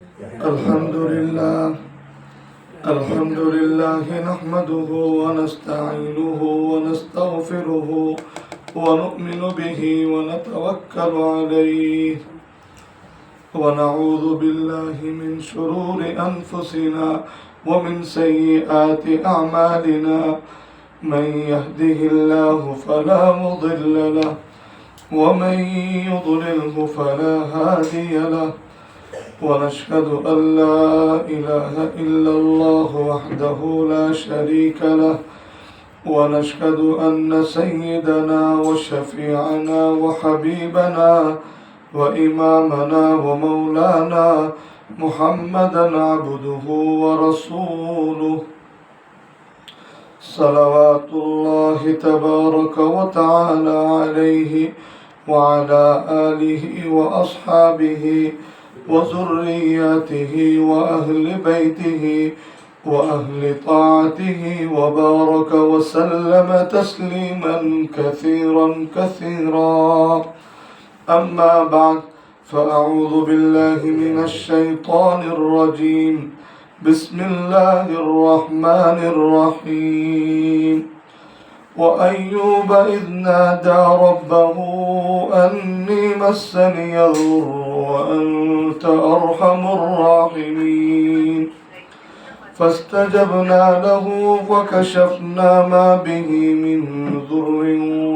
الحمد لله الحمد لله نحمده ونستعينه ونستغفره ونؤمن به ونتوكل عليه ونعوذ بالله من شرور أنفسنا ومن سيئات أعمالنا من يهده الله فلا مضل له ومن يضلله فلا هادي له ونشهد أن لا إله إلا الله وحده لا شريك له ونشهد أن سيدنا وشفيعنا وحبيبنا وإمامنا ومولانا محمدا عبده ورسوله صلوات الله تبارك وتعالى عليه وعلى آله وأصحابه وذرياته وأهل بيته وأهل طاعته وبارك وسلم تسليما كثيرا كثيرا أما بعد فأعوذ بالله من الشيطان الرجيم بسم الله الرحمن الرحيم وأيوب إذ نادى ربه أني مسني الضر وأنت أرحم الراحمين فاستجبنا له وكشفنا ما به من ضر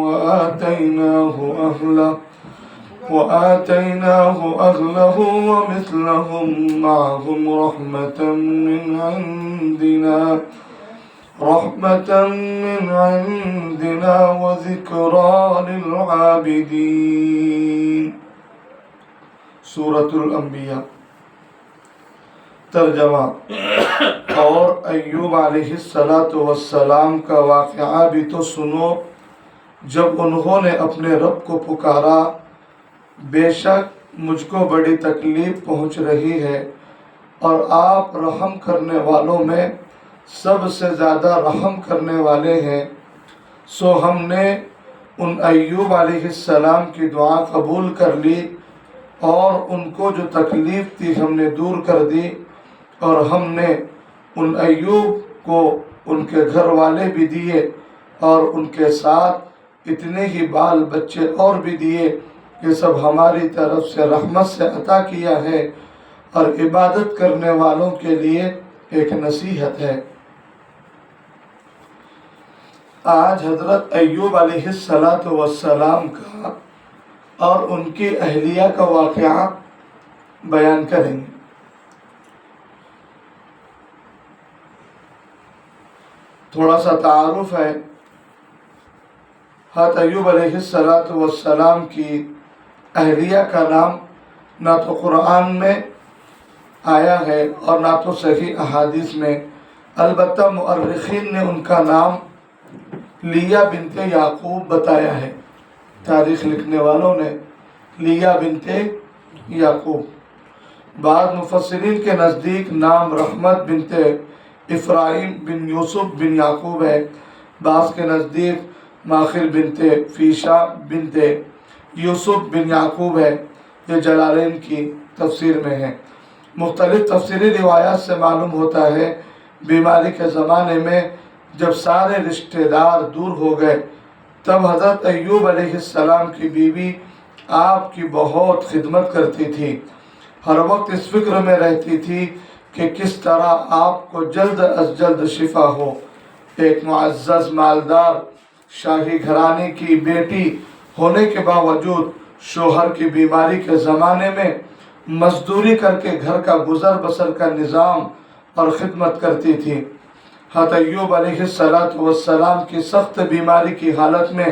وآتيناه أهله ومثلهم معهم رحمة من عندنا وذكرى للعابدين. سورة الانبیاء. ترجمہ: اور ایوب علیہ السلام کا واقعہ بھی تو سنو جب انہوں نے اپنے رب کو پکارا، بے شک مجھ کو بڑی تکلیف پہنچ رہی ہے اور آپ رحم کرنے والوں میں سب سے زیادہ رحم کرنے والے ہیں. سو ہم نے ان ایوب علیہ السلام کی دعا قبول کر لی اور ان کو جو تکلیف تھی ہم نے دور کر دی، اور ہم نے ان ایوب کو ان کے گھر والے بھی دیے اور ان کے ساتھ اتنے ہی بال بچے اور بھی دیے. یہ سب ہماری طرف سے رحمت سے عطا کیا ہے اور عبادت کرنے والوں کے لیے ایک نصیحت ہے. آج حضرت ایوب علیہ السلام کا اور ان کی اہلیہ کا واقعہ بیان کریں گے. تھوڑا سا تعارف ہے. حضرت ایوب علیہ السلام کی اہلیہ کا نام نہ تو قرآن میں آیا ہے اور نہ تو صحیح احادیث میں، البتہ مؤرخین نے ان کا نام لیہ بنت یعقوب بتایا ہے. تاریخ لکھنے والوں نے لیہ بنت یعقوب. بعض مفسرین کے نزدیک نام رحمت بنت افراہیم بن یوسف بن یعقوب ہے. بعض کے نزدیک ماخر بنت فیشا بنت یوسف بن یعقوب ہے. یہ جلالین کی تفسیر میں ہے. مختلف تفسیری روایات سے معلوم ہوتا ہے بیماری کے زمانے میں جب سارے رشتہ دار دور ہو گئے تب حضرت ایوب علیہ السلام کی بیوی آپ کی بہت خدمت کرتی تھی. ہر وقت اس فکر میں رہتی تھی کہ کس طرح آپ کو جلد از جلد شفا ہو. ایک معزز مالدار شاہی گھرانے کی بیٹی ہونے کے باوجود شوہر کی بیماری کے زمانے میں مزدوری کر کے گھر کا گزر بسر کا نظام اور خدمت کرتی تھی. حضرت ایوب علیہ السلام کی سخت بیماری کی حالت میں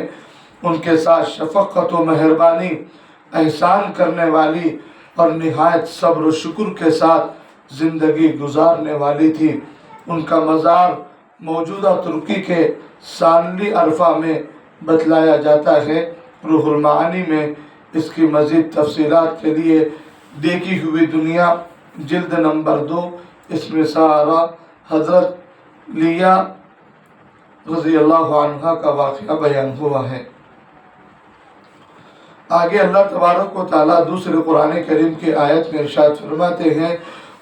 ان کے ساتھ شفقت و مہربانی، احسان کرنے والی اور نہایت صبر و شکر کے ساتھ زندگی گزارنے والی تھی. ان کا مزار موجودہ ترکی کے سانلی عرفہ میں بتلایا جاتا ہے. روح المعانی میں اس کی مزید تفصیلات کے لیے دیکھی ہوئی دنیا جلد نمبر 2 اس میں سارا حضرت لیہ رضی اللہ عنہ کا واقعہ بیان ہوا ہے. آگے اللہ تبارک و تعالیٰ دوسرے قرآن کریم کی آیت میں ارشاد فرماتے ہیں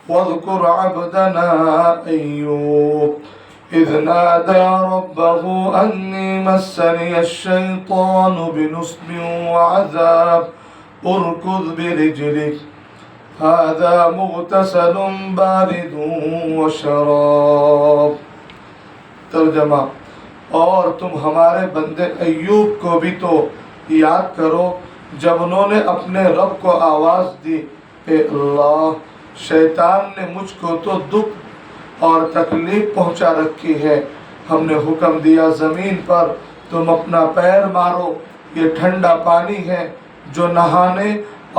وَاذْكُرْ عَبْدَنَا أَيُّوبَ إِذْ نَادَى رَبَّهُ أَنِّي مَسَّنِيَ الشَّيْطَانُ بِنُصْبٍ وَعَذَابٍ ارْكُضْ بِرِجْلِكَ هَذَا مُغْتَسَلٌ بَارِدٌ وَشَرَابٌ۔ ترجمہ، اور تم ہمارے بندے ایوب کو بھی تو یاد کرو جب انہوں نے اپنے رب کو آواز دی، اے اللہ، شیطان نے مجھ کو تو دکھ اور تکلیف پہنچا رکھی ہے، ہم نے حکم دیا زمین پر تم اپنا پیر مارو، یہ ٹھنڈا پانی ہے جو نہانے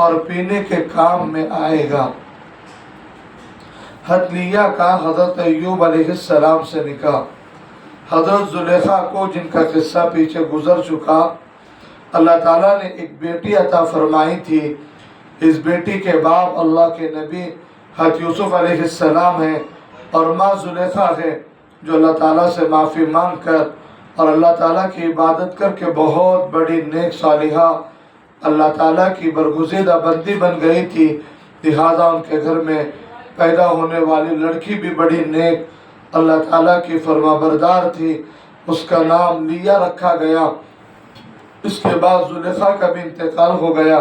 اور پینے کے کام میں آئے گا۔ حتلیہ کا حضرت ایوب علیہ السلام سے نکاح۔ حضرت زلیخا کو، جن کا قصہ پیچھے گزر چکا، اللہ تعالیٰ نے ایک بیٹی عطا فرمائی تھی۔ اس بیٹی کے باپ اللہ کے نبی حضرت یوسف علیہ السلام ہیں، اور ماں زلیخا ہے جو اللہ تعالیٰ سے معافی مانگ کر اور اللہ تعالیٰ کی عبادت کر کے بہت بڑی نیک صالحہ اللہ تعالیٰ کی برگزیدہ بندی بن گئی تھی، لہذا ان کے گھر میں پیدا ہونے والی لڑکی بھی بڑی نیک اللہ تعالیٰ کی فرما بردار تھی۔ اس کا نام لیہ رکھا گیا۔ اس کے بعد زلیخا کا بھی انتقال ہو گیا،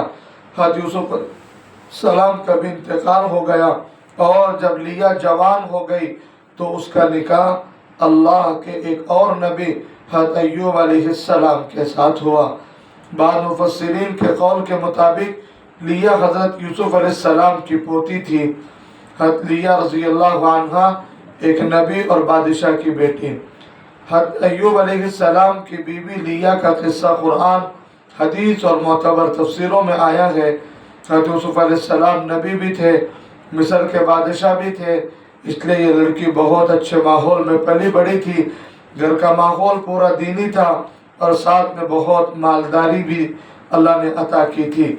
حضرت یوسف علیہ السلام کا بھی انتقال ہو گیا، اور جب لیہ جوان ہو گئی تو اس کا نکاح اللہ کے ایک اور نبی حضرت ایوب علیہ السلام کے ساتھ ہوا۔ بعض مفسرین کے قول کے مطابق لیہ حضرت یوسف علیہ السلام کی پوتی تھی۔ حضرت لیہ رضی اللہ عنہ ایک نبی اور بادشاہ کی بیٹی۔ حضرت ایوب علیہ السلام کی بیوی لیہ کا قصہ قرآن، حدیث اور معتبر تفسیروں میں آیا ہے۔ حضرت یوسف علیہ السلام نبی بھی تھے، مصر کے بادشاہ بھی تھے، اس لیے یہ لڑکی بہت اچھے ماحول میں پلی بڑی تھی۔ گھر کا ماحول پورا دینی تھا اور ساتھ میں بہت مالداری بھی اللہ نے عطا کی تھی۔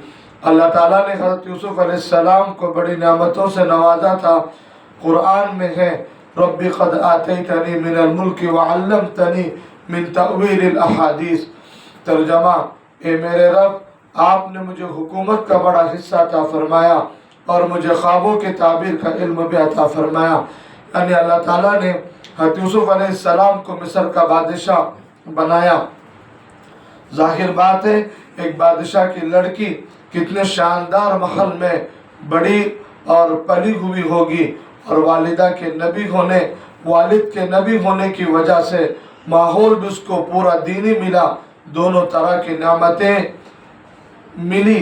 اللہ تعالیٰ نے حضرت یوسف علیہ السلام کو بڑی نعمتوں سے نوازا تھا۔ قرآن میں ہے رب قد آتیتنی من الملک وعلمتنی من تأویل الاحادیث۔ ترجمہ، اے میرے رب، آپ نے مجھے حکومت کا بڑا حصہ عطا فرمایا اور مجھے خوابوں کے تعبیر کا علم بھی عطا فرمایا۔ یعنی اللہ تعالیٰ نے حضرت یوسف علیہ السلام کو مصر کا بادشاہ بنایا۔ ظاہر بات ہے ایک بادشاہ کی لڑکی کتنے شاندار محل میں بڑی اور پلی ہوئی ہوگی، اور والدہ کے نبی ہونے، والد کے نبی ہونے کی وجہ سے ماحول بھی اس کو پورا دینی ملا، دونوں طرح کی نعمتیں ملی،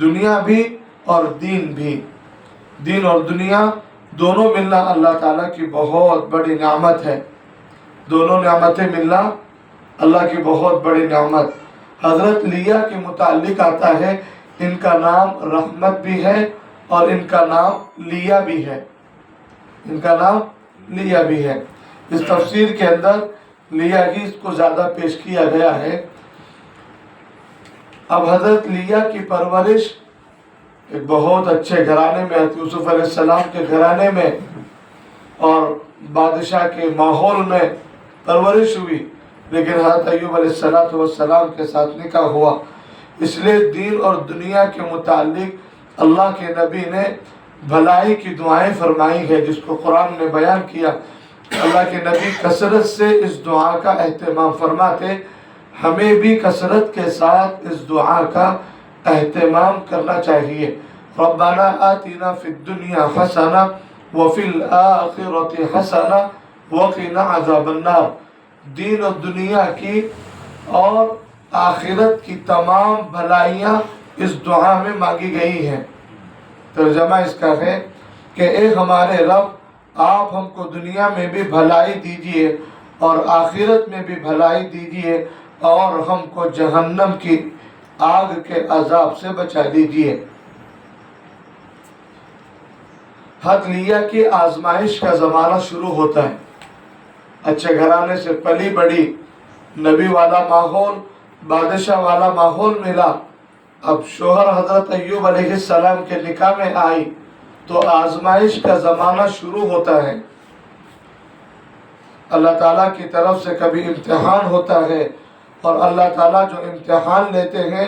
دنیا بھی اور دین بھی۔ دین اور دنیا دونوں ملنا اللہ تعالیٰ کی بہت بڑی نعمت ہے۔ دونوں نعمتیں ملنا اللہ کی بہت بڑی نعمت۔ حضرت لیہ کے متعلق آتا ہے ان کا نام رحمت بھی ہے اور ان کا نام لیہ بھی ہے، ان کا نام لیہ بھی ہے۔ اس تفسیر کے اندر لیہ ہی اس کو زیادہ پیش کیا گیا ہے۔ اب حضرت لیہ کی پرورش ایک بہت اچھے گھرانے میں، حضرت یوسف علیہ السلام کے گھرانے میں اور بادشاہ کے ماحول میں پرورش ہوئی، لیکن حضرت ایوب علیہ السلام کے ساتھ نکاح ہوا۔ اس لیے دین اور دنیا کے متعلق اللہ کے نبی نے بھلائی کی دعائیں فرمائی ہے، جس کو قرآن نے بیان کیا۔ اللہ کے نبی کثرت سے اس دعا کا اہتمام فرماتے، ہمیں بھی کثرت کے ساتھ اس دعا کا اہتمام کرنا چاہیے۔ ربنا آتنا فی الدنیا حسنہ وفی الآخرۃ حسنہ وقنا عذاب النار۔ دین اور دنیا کی اور آخرت کی تمام بھلائیاں اس دعا میں مانگی گئی ہیں۔ ترجمہ اس کا ہے کہ اے ہمارے رب، آپ ہم کو دنیا میں بھی بھلائی دیجئے اور آخرت میں بھی بھلائی دیجئے، اور ہم کو جہنم کی آگ کے عذاب سے بچا دیجئے۔ حضرت لیہ کی آزمائش کا زمانہ شروع ہوتا ہے۔ اچھے گھرانے سے پلی بڑی، نبی والا ماحول، بادشاہ والا ماحول ملا۔ اب شوہر حضرت ایوب علیہ السلام کے نکاح میں آئی تو آزمائش کا زمانہ شروع ہوتا ہے۔ اللہ تعالیٰ کی طرف سے کبھی امتحان ہوتا ہے، اور اللہ تعالیٰ جو امتحان لیتے ہیں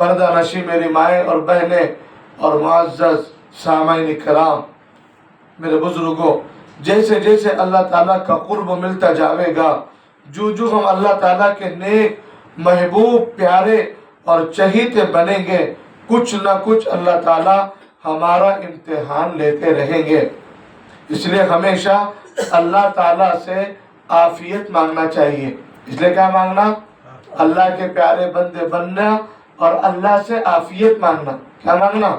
پردہ نشی میری مائیں اور بہنیں اور معزز سامعین کرام، میرے بزرگوں، جیسے جیسے اللہ تعالیٰ کا قرب ملتا جاوے گا، جو جو ہم اللہ تعالیٰ کے نیک محبوب پیارے اور چہیتے بنیں گے، کچھ نہ کچھ اللہ تعالیٰ ہمارا امتحان لیتے رہیں گے۔ اس لیے ہمیشہ اللہ تعالیٰ سے عافیت مانگنا چاہیے۔ اس لیے کیا مانگنا؟ اللہ کے پیارے بندے بننا اور اللہ سے عافیت مانگنا۔ کیا مانگنا؟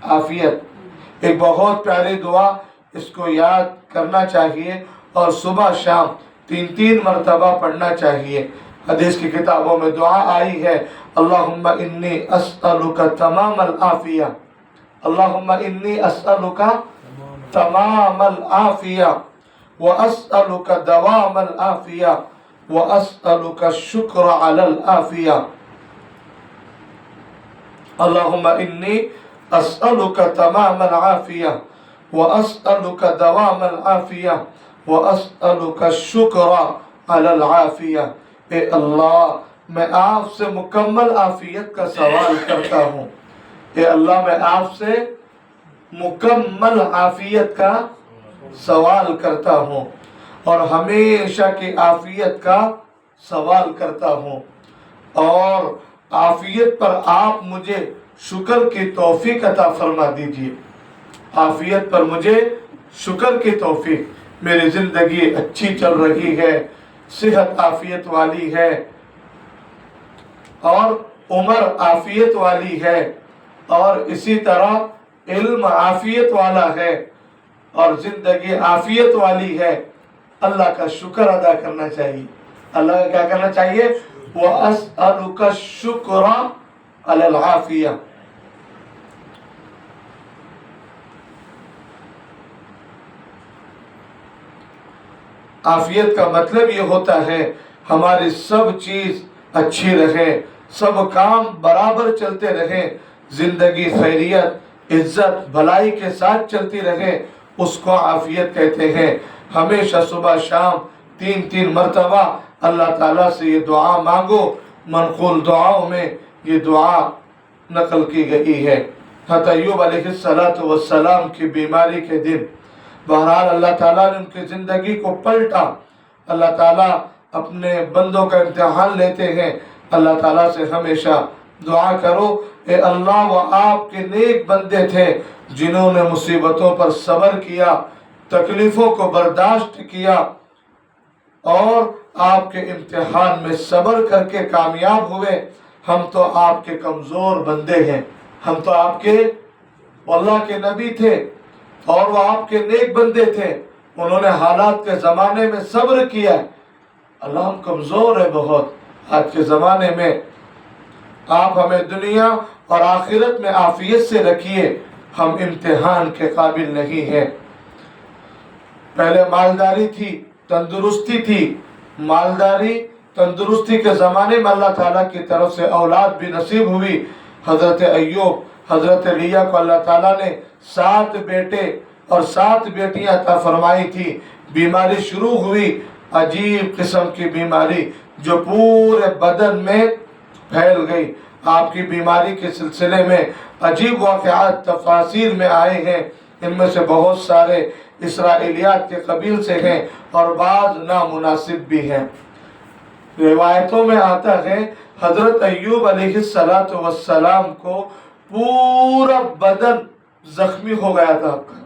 عافیت۔ ایک بہت پیاری دعا، اس کو یاد کرنا چاہیے اور صبح شام 3 مرتبہ پڑھنا چاہیے۔ حدیث کی کتابوں میں دعا آئی ہے، اللہم انی اسألک تمام العافیہ، اللہم انی اسألک تمام العافیہ واسألک دوام العافیہ واسألک الشکر علی العافیہ۔ اللہم انی اسألک تمام العافیہ واسألک دوام العافیہ واسألک الشکر علی العافیہ۔ اے اللہ، میں آپ سے مکمل عافیت کا سوال کرتا ہوں۔ اے اللہ، میں آپ سے مکمل عافیت کا سوال کرتا ہوں اور ہمیشہ کی عافیت کا سوال کرتا ہوں، اور عافیت پر آپ مجھے شکر کی توفیق عطا فرما دیجیے۔ عافیت پر مجھے شکر کی توفیق۔ میری زندگی اچھی چل رہی ہے، صحت عافیت والی ہے اور عمر عافیت والی ہے، اور اسی طرح علم عافیت والا ہے اور زندگی عافیت والی ہے۔ اللہ کا شکر ادا کرنا چاہیے۔ اللہ کا کیا کرنا چاہیے؟ وَأَسْأَلُكَ الشُّكْرَ عَلَى الْعَافِيَةِ۔ عافیت کا مطلب یہ ہوتا ہے ہماری سب چیز اچھی رہے، سب کام برابر چلتے رہے، زندگی خیریت عزت بھلائی کے ساتھ چلتی رہے، اس کو عافیت کہتے ہیں۔ ہمیشہ صبح شام 3 مرتبہ اللہ تعالیٰ سے یہ دعا مانگو۔ منقول دعاؤں میں یہ دعا نقل کی گئی ہے۔ حضرت ایوب علیہ السلام کی بیماری کے دن بہرحال اللہ تعالیٰ نے ان کی زندگی کو پلٹا۔ اللہ تعالیٰ اپنے بندوں کا امتحان لیتے ہیں۔ اللہ تعالیٰ سے ہمیشہ دعا کرو، اے اللہ، وہ آپ کے نیک بندے تھے جنہوں نے مصیبتوں پر صبر کیا، تکلیفوں کو برداشت کیا اور آپ کے امتحان میں صبر کر کے کامیاب ہوئے۔ ہم تو آپ کے کمزور بندے ہیں، ہم تو آپ کے اللہ کے نبی تھے اور وہ آپ کے نیک بندے تھے، انہوں نے حالات کے زمانے میں صبر کیا۔ اللہ، ہم کمزور ہیں بہت آج کے زمانے میں، آپ ہمیں دنیا اور آخرت میں عافیت سے رکھیے، ہم امتحان کے قابل نہیں ہیں۔ پہلے مالداری تھی، تندرستی تھی، مالداری تندرستی کے زمانے میں اللہ تعالیٰ کی طرف سے اولاد بھی نصیب ہوئی۔ حضرت ایوب، حضرت لیہ کو اللہ تعالیٰ نے 7 بیٹے اور 7 بیٹیاں عطا فرمائی تھی۔ بیماری شروع ہوئی، عجیب قسم کی بیماری جو پورے بدن میں پھیل گئی۔ آپ کی بیماری کے سلسلے میں عجیب واقعات تفاصیر میں آئے ہیں، ان میں سے بہت سارے اسرائیلیات کے قبیل سے ہیں اور بعض نامناسب بھی ہیں۔ روایتوں میں آتا ہے حضرت ایوب علیہ السلام کو پورا بدن زخمی ہو گیا تھا، آپ کا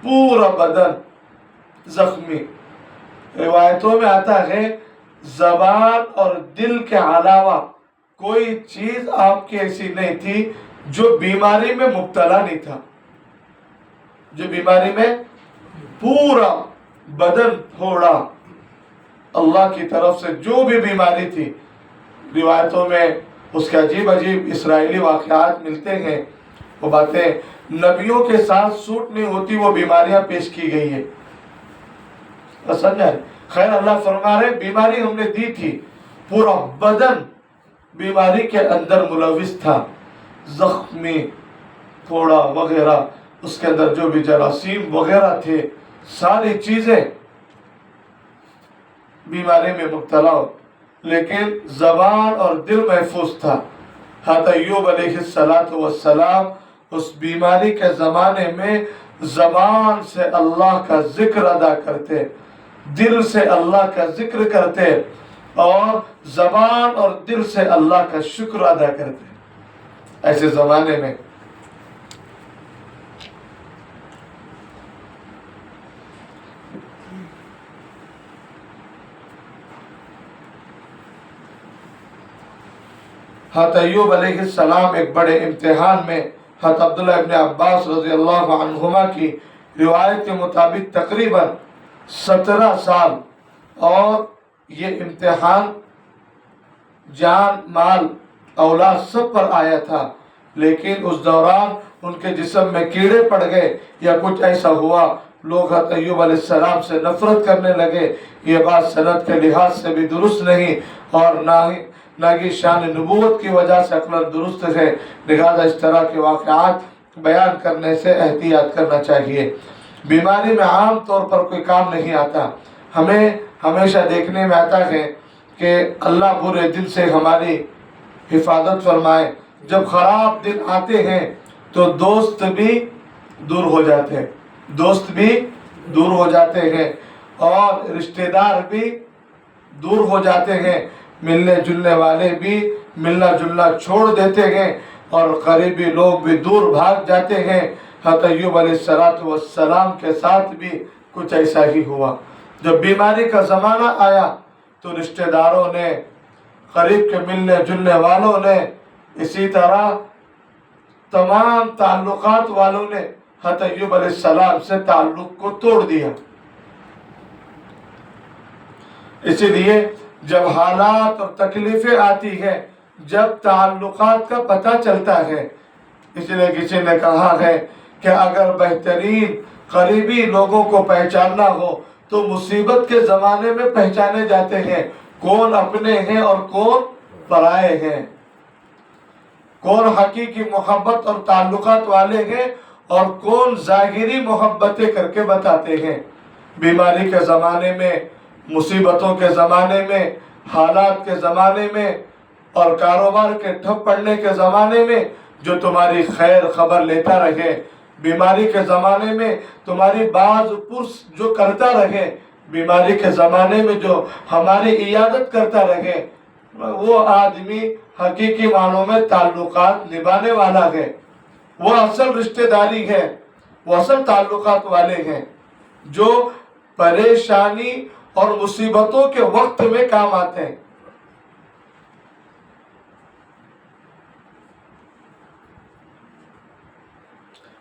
پورا بدن زخمی۔ روایتوں میں آتا ہے زبان اور دل کے علاوہ کوئی چیز آپ کی ایسی نہیں تھی جو بیماری میں مبتلا نہیں تھا، جو بیماری میں پورا بدن پھوڑا۔ اللہ کی طرف سے جو بھی بیماری تھی، روایتوں میں اس کے عجیب عجیب اسرائیلی واقعات ملتے ہیں، وہ باتیں نبیوں کے ساتھ سوٹ نہیں ہوتی، وہ بیماریاں پیش کی گئی ہے۔ سمجھا؟ خیر، اللہ فرما رہے بیماری ہم نے دی تھی، پورا بدن بیماری کے اندر ملوث تھا، زخمی پھوڑا وغیرہ، اس کے اندر جو بھی جراثیم وغیرہ تھے، ساری چیزیں بیماری میں مبتلا ہو، لیکن زبان اور دل محفوظ تھا۔ حضرت ایوب علیہ السلام اس بیماری کے زمانے میں زبان سے اللہ کا ذکر ادا کرتے، دل سے اللہ کا ذکر کرتے، اور زبان اور دل سے اللہ کا شکر ادا کرتے۔ ایسے زمانے میں حضرت ایوب علیہ السلام ایک بڑے امتحان میں، حضرت عبداللہ ابن عباس رضی اللہ عنہما کی روایت کے مطابق تقریباً 17 سال، اور یہ امتحان جان مال اولاد سب پر آیا تھا، لیکن اس دوران ان کے جسم میں کیڑے پڑ گئے یا کچھ ایسا ہوا، لوگ حضرت ایوب علیہ السلام سے نفرت کرنے لگے۔ یہ بات سند کے لحاظ سے بھی درست نہیں، اور نہ ہی شان نبوت کی وجہ سے عقلاً درست ہے، لہذا اس طرح کے واقعات بیان کرنے سے احتیاط کرنا چاہیے۔ بیماری میں عام طور پر کوئی کام نہیں آتا، ہمیں ہمیشہ دیکھنے میں آتا ہے کہ اللہ برے دن سے ہماری حفاظت فرمائے۔ جب خراب دن آتے ہیں تو دوست بھی دور ہو جاتے ہیں، دوست بھی دور ہو جاتے ہیں، اور رشتہ دار بھی دور ہو جاتے ہیں، ملنے جلنے والے بھی ملنا جلنا چھوڑ دیتے ہیں، اور قریبی لوگ بھی دور بھاگ جاتے ہیں۔ حضرت ایوب علیہ السلام کے ساتھ بھی کچھ ایسا ہی ہوا۔ جب بیماری کا زمانہ آیا تو رشتہ داروں نے، قریب کے ملنے جلنے والوں نے، اسی طرح تمام تعلقات والوں نے حضرت ایوب علیہ السلام سے تعلق کو توڑ دیا۔ اسی لیے جب حالات اور تکلیفیں آتی ہیں، جب تعلقات کا پتہ چلتا ہے، اس لیے کسی نے کہا ہے کہ اگر بہترین قریبی لوگوں کو پہچاننا ہو تو مصیبت کے زمانے میں پہچانے جاتے ہیں، کون اپنے ہیں اور کون پرائے ہیں، کون حقیقی محبت اور تعلقات والے ہیں اور کون ظاہری محبتیں کر کے بتاتے ہیں۔ بیماری کے زمانے میں، مصیبتوں کے زمانے میں، حالات کے زمانے میں، اور کاروبار کے ٹھپ پڑنے کے زمانے میں جو تمہاری خیر خبر لیتا رہے، بیماری کے زمانے میں تمہاری باز پرس جو کرتا رہے، بیماری کے زمانے میں جو ہماری عیادت کرتا رہے، وہ آدمی حقیقی معنوں میں تعلقات نبھانے والا ہے، وہ اصل رشتہ داری ہے، وہ اصل تعلقات والے ہیں، جو پریشانی اور مصیبتوں کے وقت میں کام آتے ہیں۔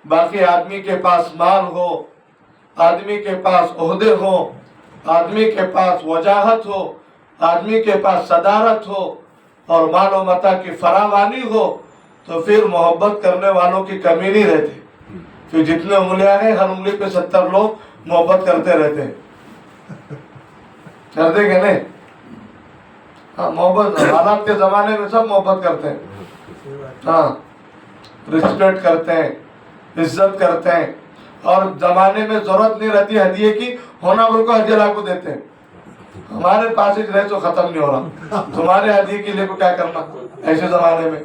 باقی آدمی کے پاس مال ہو، آدمی کے پاس عہدے ہو، آدمی کے پاس وجاہت ہو، آدمی کے پاس صدارت ہو، اور مال و متاع کی فراوانی ہو، تو پھر محبت کرنے والوں کی کمی نہیں رہتی۔ پھر جتنے انگلیاں ہیں، ہر انگلی پہ 70 لوگ محبت کرتے رہتے ہیں، کرتے کہ نہیں؟ ہاں، محبت حالات کے زمانے میں سب محبت کرتے ہیں، ہاں، رسپیکٹ کرتے ہیں، عزت کرتے ہیں، اور زمانے میں ضرورت نہیں رہتی ہدیے کی، ہونا بول کو ہدیہ لا کو دیتے ہیں۔ ہمارے پاس ہی رہے تو ختم نہیں ہو رہا، تمہارے ہدیے کے لیے کو کیا کرنا؟ ایسے زمانے میں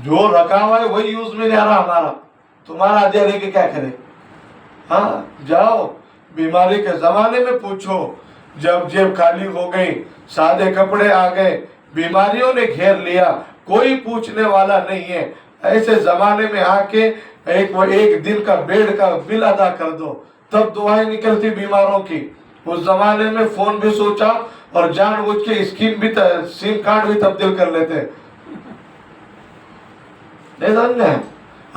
جو رکھا ہوا ہے وہی یوز میں نہیں آ رہا ہمارا، تمہارا ہدیہ لے کے کیا کرے؟ ہاں، جاؤ بیماری کے زمانے میں پوچھو، جب جیب خالی ہو گئی، سادے کپڑے آ گئے، بیماریوں نے گھیر لیا، کوئی پوچھنے والا نہیں ہے، ایسے زمانے میں آ کے ایک دن کا بیڈ کا بل ادا کر دو، تب دعائیں نکلتی بیماروں کی۔ اس زمانے میں فون بھی سوچا اور جان بوجھ کے سیم کارڈ بھی تبدیل کر لیتے، نہیں سمجھے؟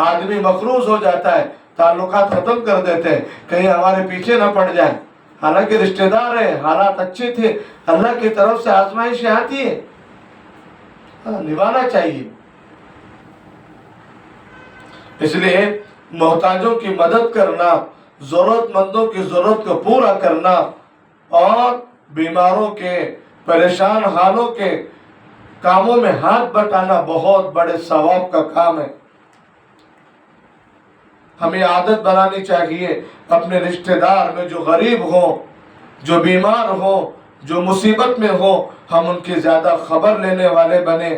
آدمی مقروض ہو جاتا ہے، تعلقات ختم کر دیتے ہیں، کہیں ہمارے پیچھے نہ پڑ جائیں، حالانکہ رشتہ دار ہیں، حالات اچھے تھے، اللہ کی طرف سے آزمائشیں آتی ہے، نبھانا چاہیے۔ اس لیے محتاجوں کی مدد کرنا، ضرورت مندوں کی ضرورت کو پورا کرنا، اور بیماروں کے، پریشان حالوں کے کاموں میں ہاتھ بٹانا بہت بڑے ثواب کا کام ہے۔ ہمیں عادت بنانی چاہیے اپنے رشتہ دار میں جو غریب ہوں، جو بیمار ہوں، جو مصیبت میں ہوں، ہم ان کی زیادہ خبر لینے والے بنے،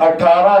18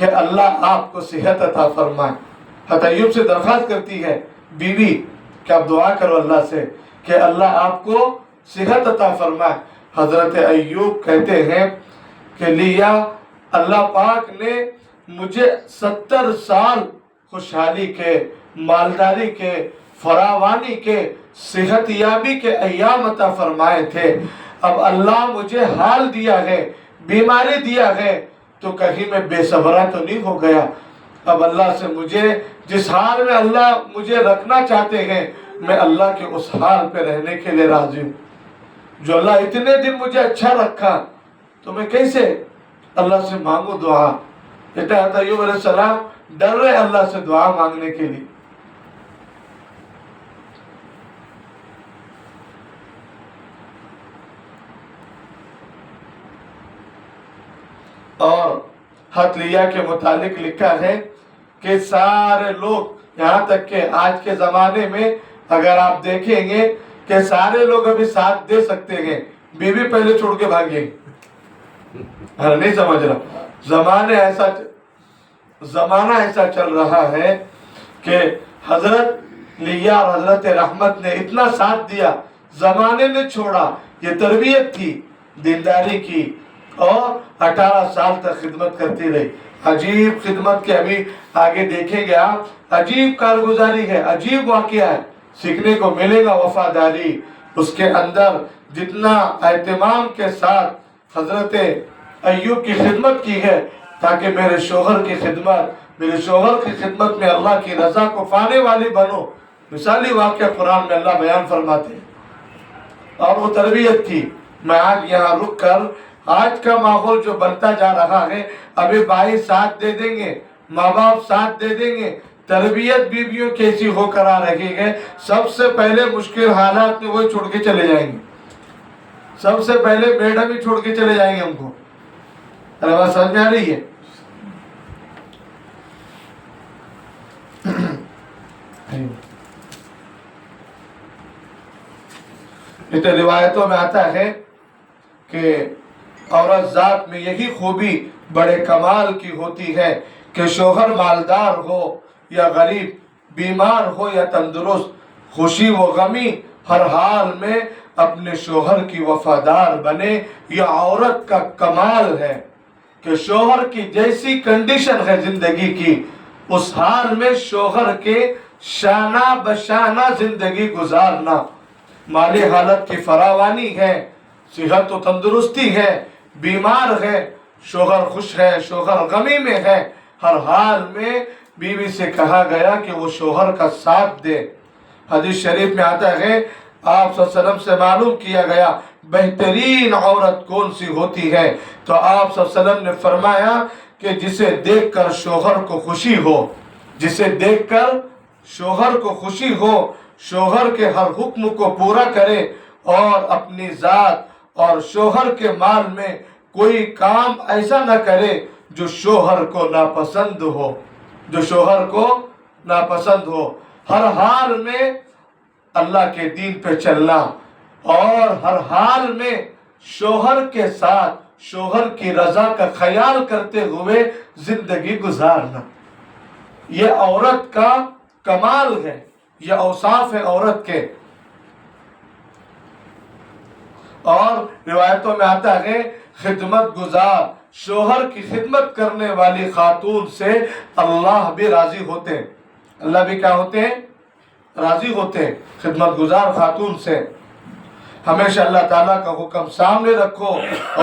کہ اللہ آپ کو صحت عطا فرمائے۔ حضرت ایوب سے درخواست کرتی ہے بیوی کہ آپ دعا کرو اللہ سے کہ اللہ آپ کو صحت عطا فرمائے۔ حضرت ایوب کہتے ہیں کہ لیا اللہ پاک نے مجھے 70 سال خوشحالی کے، مالداری کے، فراوانی کے، صحت یابی کے ایام عطا فرمائے تھے۔ اب اللہ مجھے حال دیا ہے، بیماری دیا ہے، تو کہیں میں بے صبرا تو نہیں ہو گیا۔ اب اللہ سے مجھے جس حال میں اللہ مجھے رکھنا چاہتے ہیں، میں اللہ کے اس حال پہ رہنے کے لیے راضی ہوں۔ جو اللہ اتنے دن مجھے اچھا رکھا تو میں کیسے اللہ سے مانگوں دعا؟ کہتا حضرت ایوب علیہ السلام ڈر رہے اللہ سے دعا مانگنے کے لیے۔ اور حضرت لیا کے متعلق لکھا ہے کہ سارے لوگ، یہاں تک کہ آج کے زمانے میں اگر آپ دیکھیں گے کہ سارے لوگ ابھی ساتھ دے سکتے ہیں، بیوی پہلے چھوڑ کے بھاگیں، نہیں سمجھ رہا؟ زمانہ ایسا چل رہا ہے کہ حضرت لیا اور حضرت رحمت نے اتنا ساتھ دیا، زمانے نے چھوڑا۔ یہ تربیت تھی دینداری کی، اور 18 سال تک خدمت کرتی رہی۔ عجیب خدمت کے ابھی آگے دیکھیں گے آپ، عجیب کارگزاری ہے، عجیب واقعہ ہے، سیکھنے کو ملے گا وفاداری۔ اس کے اندر جتنا اہتمام کے ساتھ حضرت ایوب کی خدمت کی ہے تاکہ میرے شوہر کی خدمت میں اللہ کی رضا کو پانے والی بنو۔ مثالی واقعہ قرآن میں اللہ بیان فرماتے ہیں، اور وہ تربیت تھی۔ میں آج یہاں رک کر آج کا ماحول جو بنتا جا رہا ہے، ابھی بھائی ساتھ دے دیں گے، ماں باپ ساتھ دے دیں گے، تربیت بیویوں کیسی ہو کر آ رہی ہے، سب سے پہلے مشکل حالات میں وہی چھوڑ کے چلے جائیں گے، سب سے پہلے میڈم ہی چھوڑ کے چلے جائیں گے ہم کو۔ ارے بات سمجھ میں آ رہی ہے؟ روایتوں میں آتا ہے کہ عورت ذات میں یہی خوبی بڑے کمال کی ہوتی ہے کہ شوہر مالدار ہو یا غریب، بیمار ہو یا تندرست، خوشی و غمی، ہر حال میں اپنے شوہر کی وفادار بنے۔ یہ عورت کا کمال ہے کہ شوہر کی جیسی کنڈیشن ہے زندگی کی، اس حال میں شوہر کے شانہ بشانہ زندگی گزارنا۔ مالی حالت کی فراوانی ہے، صحت و تندرستی ہے، بیمار ہے، شوہر خوش ہے، شوہر غمی میں ہے، ہر حال میں بیوی سے کہا گیا کہ وہ شوہر کا ساتھ دے۔ حدیث شریف میں آتا ہے، آپ صلی اللہ علیہ وسلم سے معلوم کیا گیا بہترین عورت کون سی ہوتی ہے، تو آپ صلی اللہ علیہ وسلم نے فرمایا کہ جسے دیکھ کر شوہر کو خوشی ہو، جسے دیکھ کر شوہر کو خوشی ہو، شوہر کے ہر حکم کو پورا کرے، اور اپنی ذات اور شوہر کے مال میں کوئی کام ایسا نہ کرے جو شوہر کو ناپسند ہو، جو شوہر کو ناپسند ہو۔ ہر حال میں اللہ کے دین پہ چلنا، اور ہر حال میں شوہر کے ساتھ شوہر کی رضا کا خیال کرتے ہوئے زندگی گزارنا، یہ عورت کا کمال ہے، یہ اوصاف ہے عورت کے۔ اور روایتوں میں آتا ہے خدمت گزار، شوہر کی خدمت کرنے والی خاتون سے اللہ بھی راضی ہوتے ہیں۔ اللہ بھی کیا ہوتے ہیں؟ راضی ہوتے ہیں خدمت گزار خاتون سے۔ ہمیشہ اللہ تعالیٰ کا حکم سامنے رکھو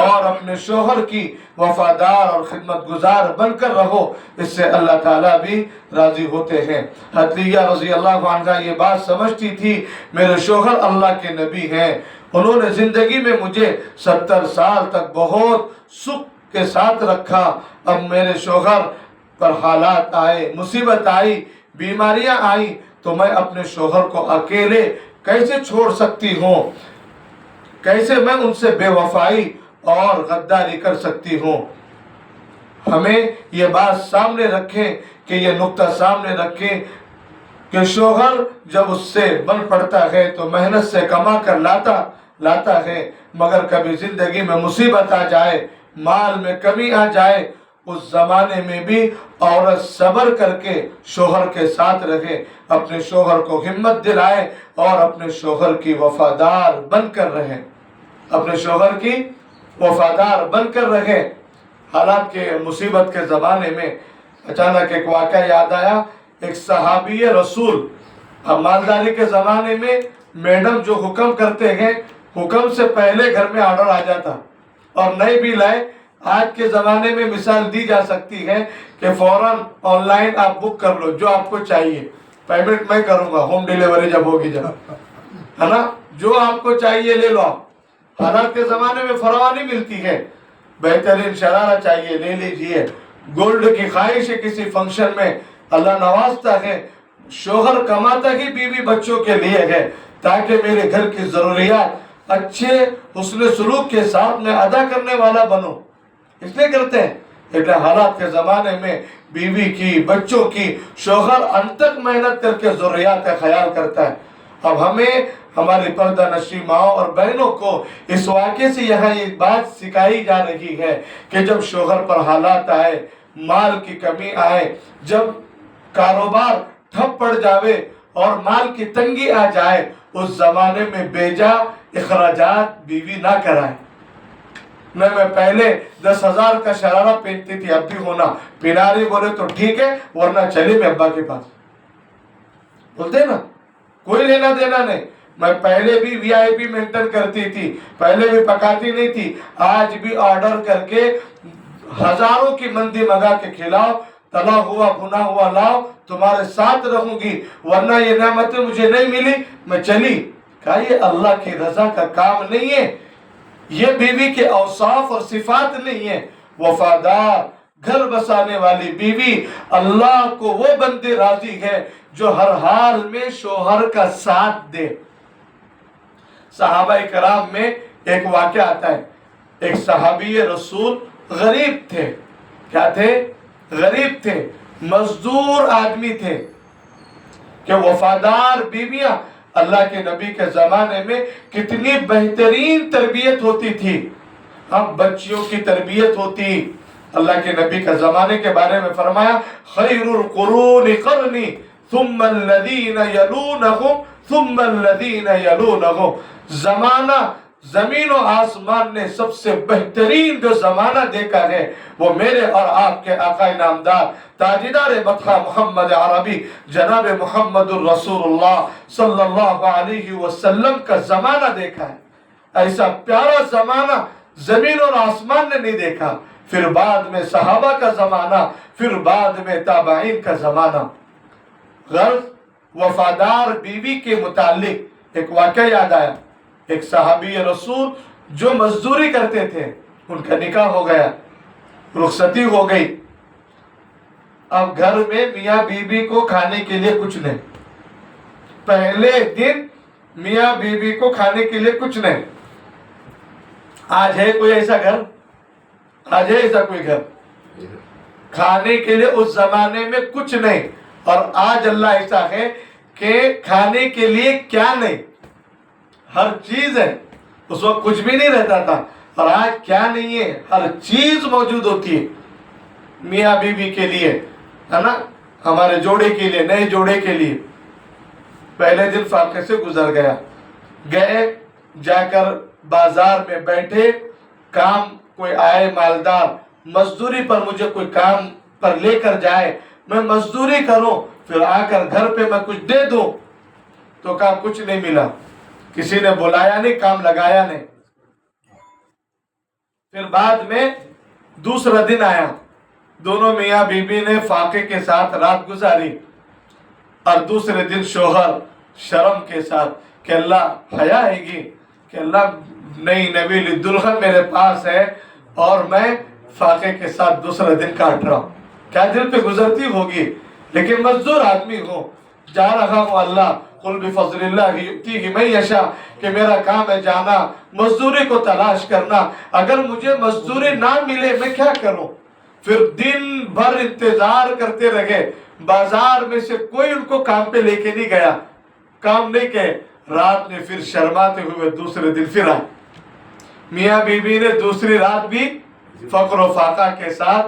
اور اپنے شوہر کی وفادار اور خدمت گزار بن کر رہو، اس سے اللہ تعالیٰ بھی راضی ہوتے ہیں۔ حضرت لیہ رضی اللہ عنہ یہ بات سمجھتی تھی، میرے شوہر اللہ کے نبی ہیں، انہوں نے زندگی میں مجھے 70 سال تک بہت سکھ کے ساتھ رکھا، اب میرے شوہر پر حالات آئے، مصیبت آئی، بیماریاں آئیں، تو میں اپنے شوہر کو اکیلے کیسے چھوڑ سکتی ہوں، کیسے میں ان سے بے وفائی اور غداری کر سکتی ہوں۔ ہمیں یہ بات سامنے رکھیں کہ یہ نقطہ سامنے رکھیں کہ شوہر جب اس سے بن پڑتا ہے تو محنت سے کما کر لاتا ہے، مگر کبھی زندگی میں مصیبت آ جائے، مال میں کمی آ جائے، اس زمانے میں بھی عورت صبر کر کے شوہر کے ساتھ رہے، اپنے شوہر کو ہمت دلائے اور اپنے شوہر کی وفادار بن کر رہے، اپنے شوہر کی وفادار بن کر رہے۔ حالات کے مصیبت کے زمانے میں اچانک ایک واقعہ یاد آیا، ایک صحابی رسول، اب مالداری کے زمانے میں میڈم جو حکم کرتے ہیں، حکم سے پہلے گھر میں آرڈر آ جاتا اور نہیں بھی لائے۔ آج کے زمانے میں مثال دی جا سکتی ہے کہ فوراً آن لائن آپ بک کر لو جو آپ کو چاہیے، پیمنٹ میں کروں گا، ہوم ڈیلیوری جب ہوگی جب، ہے نا، جو آپ کو چاہیے لے لو آپ۔ حالات کے زمانے میں فراوانی ملتی ہے، بہترین شرارہ چاہیے لے لیجئے، گولڈ کی خواہش ہے کسی فنکشن میں، اللہ نوازتا ہے، شوہر کماتا ہی بیوی بچوں کے لیے ہے تاکہ میرے گھر کی ضروریات اچھے حسن سلوک کے ساتھ میں ادا کرنے والا بنوں، اس لیے کرتے ہیں۔ لیکن حالات کے زمانے میں بیوی کی، بچوں کی، شوہر انتک محنت کر کے ضروریات کا خیال کرتا ہے۔ اب ہمیں ہماری پردہ نشی ماؤں اور بہنوں کو اس واقعے سے یہاں یہ بات سکھائی جا رہی ہے کہ جب شوہر پر حالات آئے، مال کی کمی آئے، جب کاروبار ٹھپ پڑ جاوے اور مال کی تنگی آ جائے، اس زمانے میں بیجا اخراجات بیوی نہ کرائے۔ میں پہلے 10,000 کا شرارہ پہنتی تھی، اب بھی ہونا، پیناری بولے تو ٹھیک ہے ورنہ چلی میں ابا کے پاس، بولتے نا، کوئی لینا دینا نہیں۔ میں پہلے بھی وی آئی پی مینٹین کرتی تھی، پہلے بھی پکاتی نہیں تھی، آج بھی آرڈر کر کے ہزاروں کی مندی منگا کے کھلاؤ، تلا ہوا بھنا ہوا لاؤ، تمہارے ساتھ رہوں گی، ورنہ یہ نعمتیں مجھے نہیں ملی میں چلی۔ کہا یہ اللہ کی رضا کا کام نہیں ہے، یہ بیوی کے اوصاف اور صفات نہیں ہے۔ وفادار گھر بسانے والی بیوی اللہ کو وہ بندے راضی ہے جو ہر حال میں شوہر کا ساتھ دے۔ صحابہ کرام میں ایک واقعہ آتا ہے، ایک صحابی رسول غریب تھے، کیا تھے؟ غریب تھے، مزدور آدمی تھے، کہ وفادار بیویاں، اللہ کے نبی کے زمانے میں کتنی بہترین تربیت ہوتی تھی، اب بچیوں کی تربیت ہوتی۔ اللہ کے نبی کے زمانے کے بارے میں فرمایا خیر القرون قرنی ثم الذین یلونہم ثم الذین یلونہم، زمانہ زمین و آسمان نے سب سے بہترین جو زمانہ دیکھا ہے وہ میرے اور آپ کے آقا نامدار تاجدار مدحہ محمد عربی جناب محمد الرسول اللہ صلی اللہ علیہ وسلم کا زمانہ دیکھا ہے۔ ایسا پیارا زمانہ زمین اور آسمان نے نہیں دیکھا، پھر بعد میں صحابہ کا زمانہ، پھر بعد میں تابعین کا زمانہ۔ غرض وفادار بیوی کے متعلق ایک واقعہ یاد آیا، ایک صحابی رسول جو مزدوری کرتے تھے، ان کا نکاح ہو گیا، رخصتی ہو گئی، اب گھر میں میاں بیوی کو کھانے کے لیے کچھ نہیں، پہلے دن میاں بیوی کو کھانے کے لیے کچھ نہیں۔ آج ہے کوئی ایسا گھر؟ آج ہے ایسا کوئی گھر؟ کھانے کے لیے اس زمانے میں کچھ نہیں، اور آج اللہ ایسا ہے کہ کھانے کے لیے کیا نہیں، ہر چیز ہے۔ اس وقت کچھ بھی نہیں رہتا تھا، اور آج کیا نہیں ہے، ہر چیز موجود ہوتی ہے میاں بیوی کے لیے، ہے نا، ہمارے جوڑے کے لیے، نئے جوڑے کے لیے۔ پہلے دن فاقے سے گزر گیا، گئے جا کر بازار میں بیٹھے، کام کوئی آئے مالدار، مزدوری پر مجھے کوئی کام پر لے کر جائے، میں مزدوری کروں، پھر آ کر گھر پہ میں کچھ دے دوں، تو کہا کچھ نہیں ملا، کسی نے بلایا نہیں، کام لگایا نہیں۔ پھر بعد میں دوسرا دن آیا، دونوں میاں بیوی نے فاقے کے ساتھ رات گزاری، اور دوسرے دن شوہر شرم کے ساتھ کہ اللہ حیا ہے گی کہ اللہ نئی نویلی دلہن میرے پاس ہے اور میں فاقے کے ساتھ دوسرا دن کاٹ رہا ہوں، کیا دل پہ گزرتی ہوگی؟ لیکن مزدور آدمی ہوں، جا رہا ہوں، اللہ قل بفضل اللہ یؤتیہ من یشاء، کہ میرا کام ہے جانا، مزدوری کو تلاش کرنا، اگر مجھے مزدوری نہ ملے میں کیا کروں؟ پھر دن بھر انتظار کرتے رہے، بازار میں سے کوئی ان کو کام پہ لے کے نہیں گیا، کام نہیں کہ رات میں پھر شرماتے ہوئے دوسرے دن پھر آئے، میاں بیوی نے دوسری رات بھی فقر و فاقہ کے ساتھ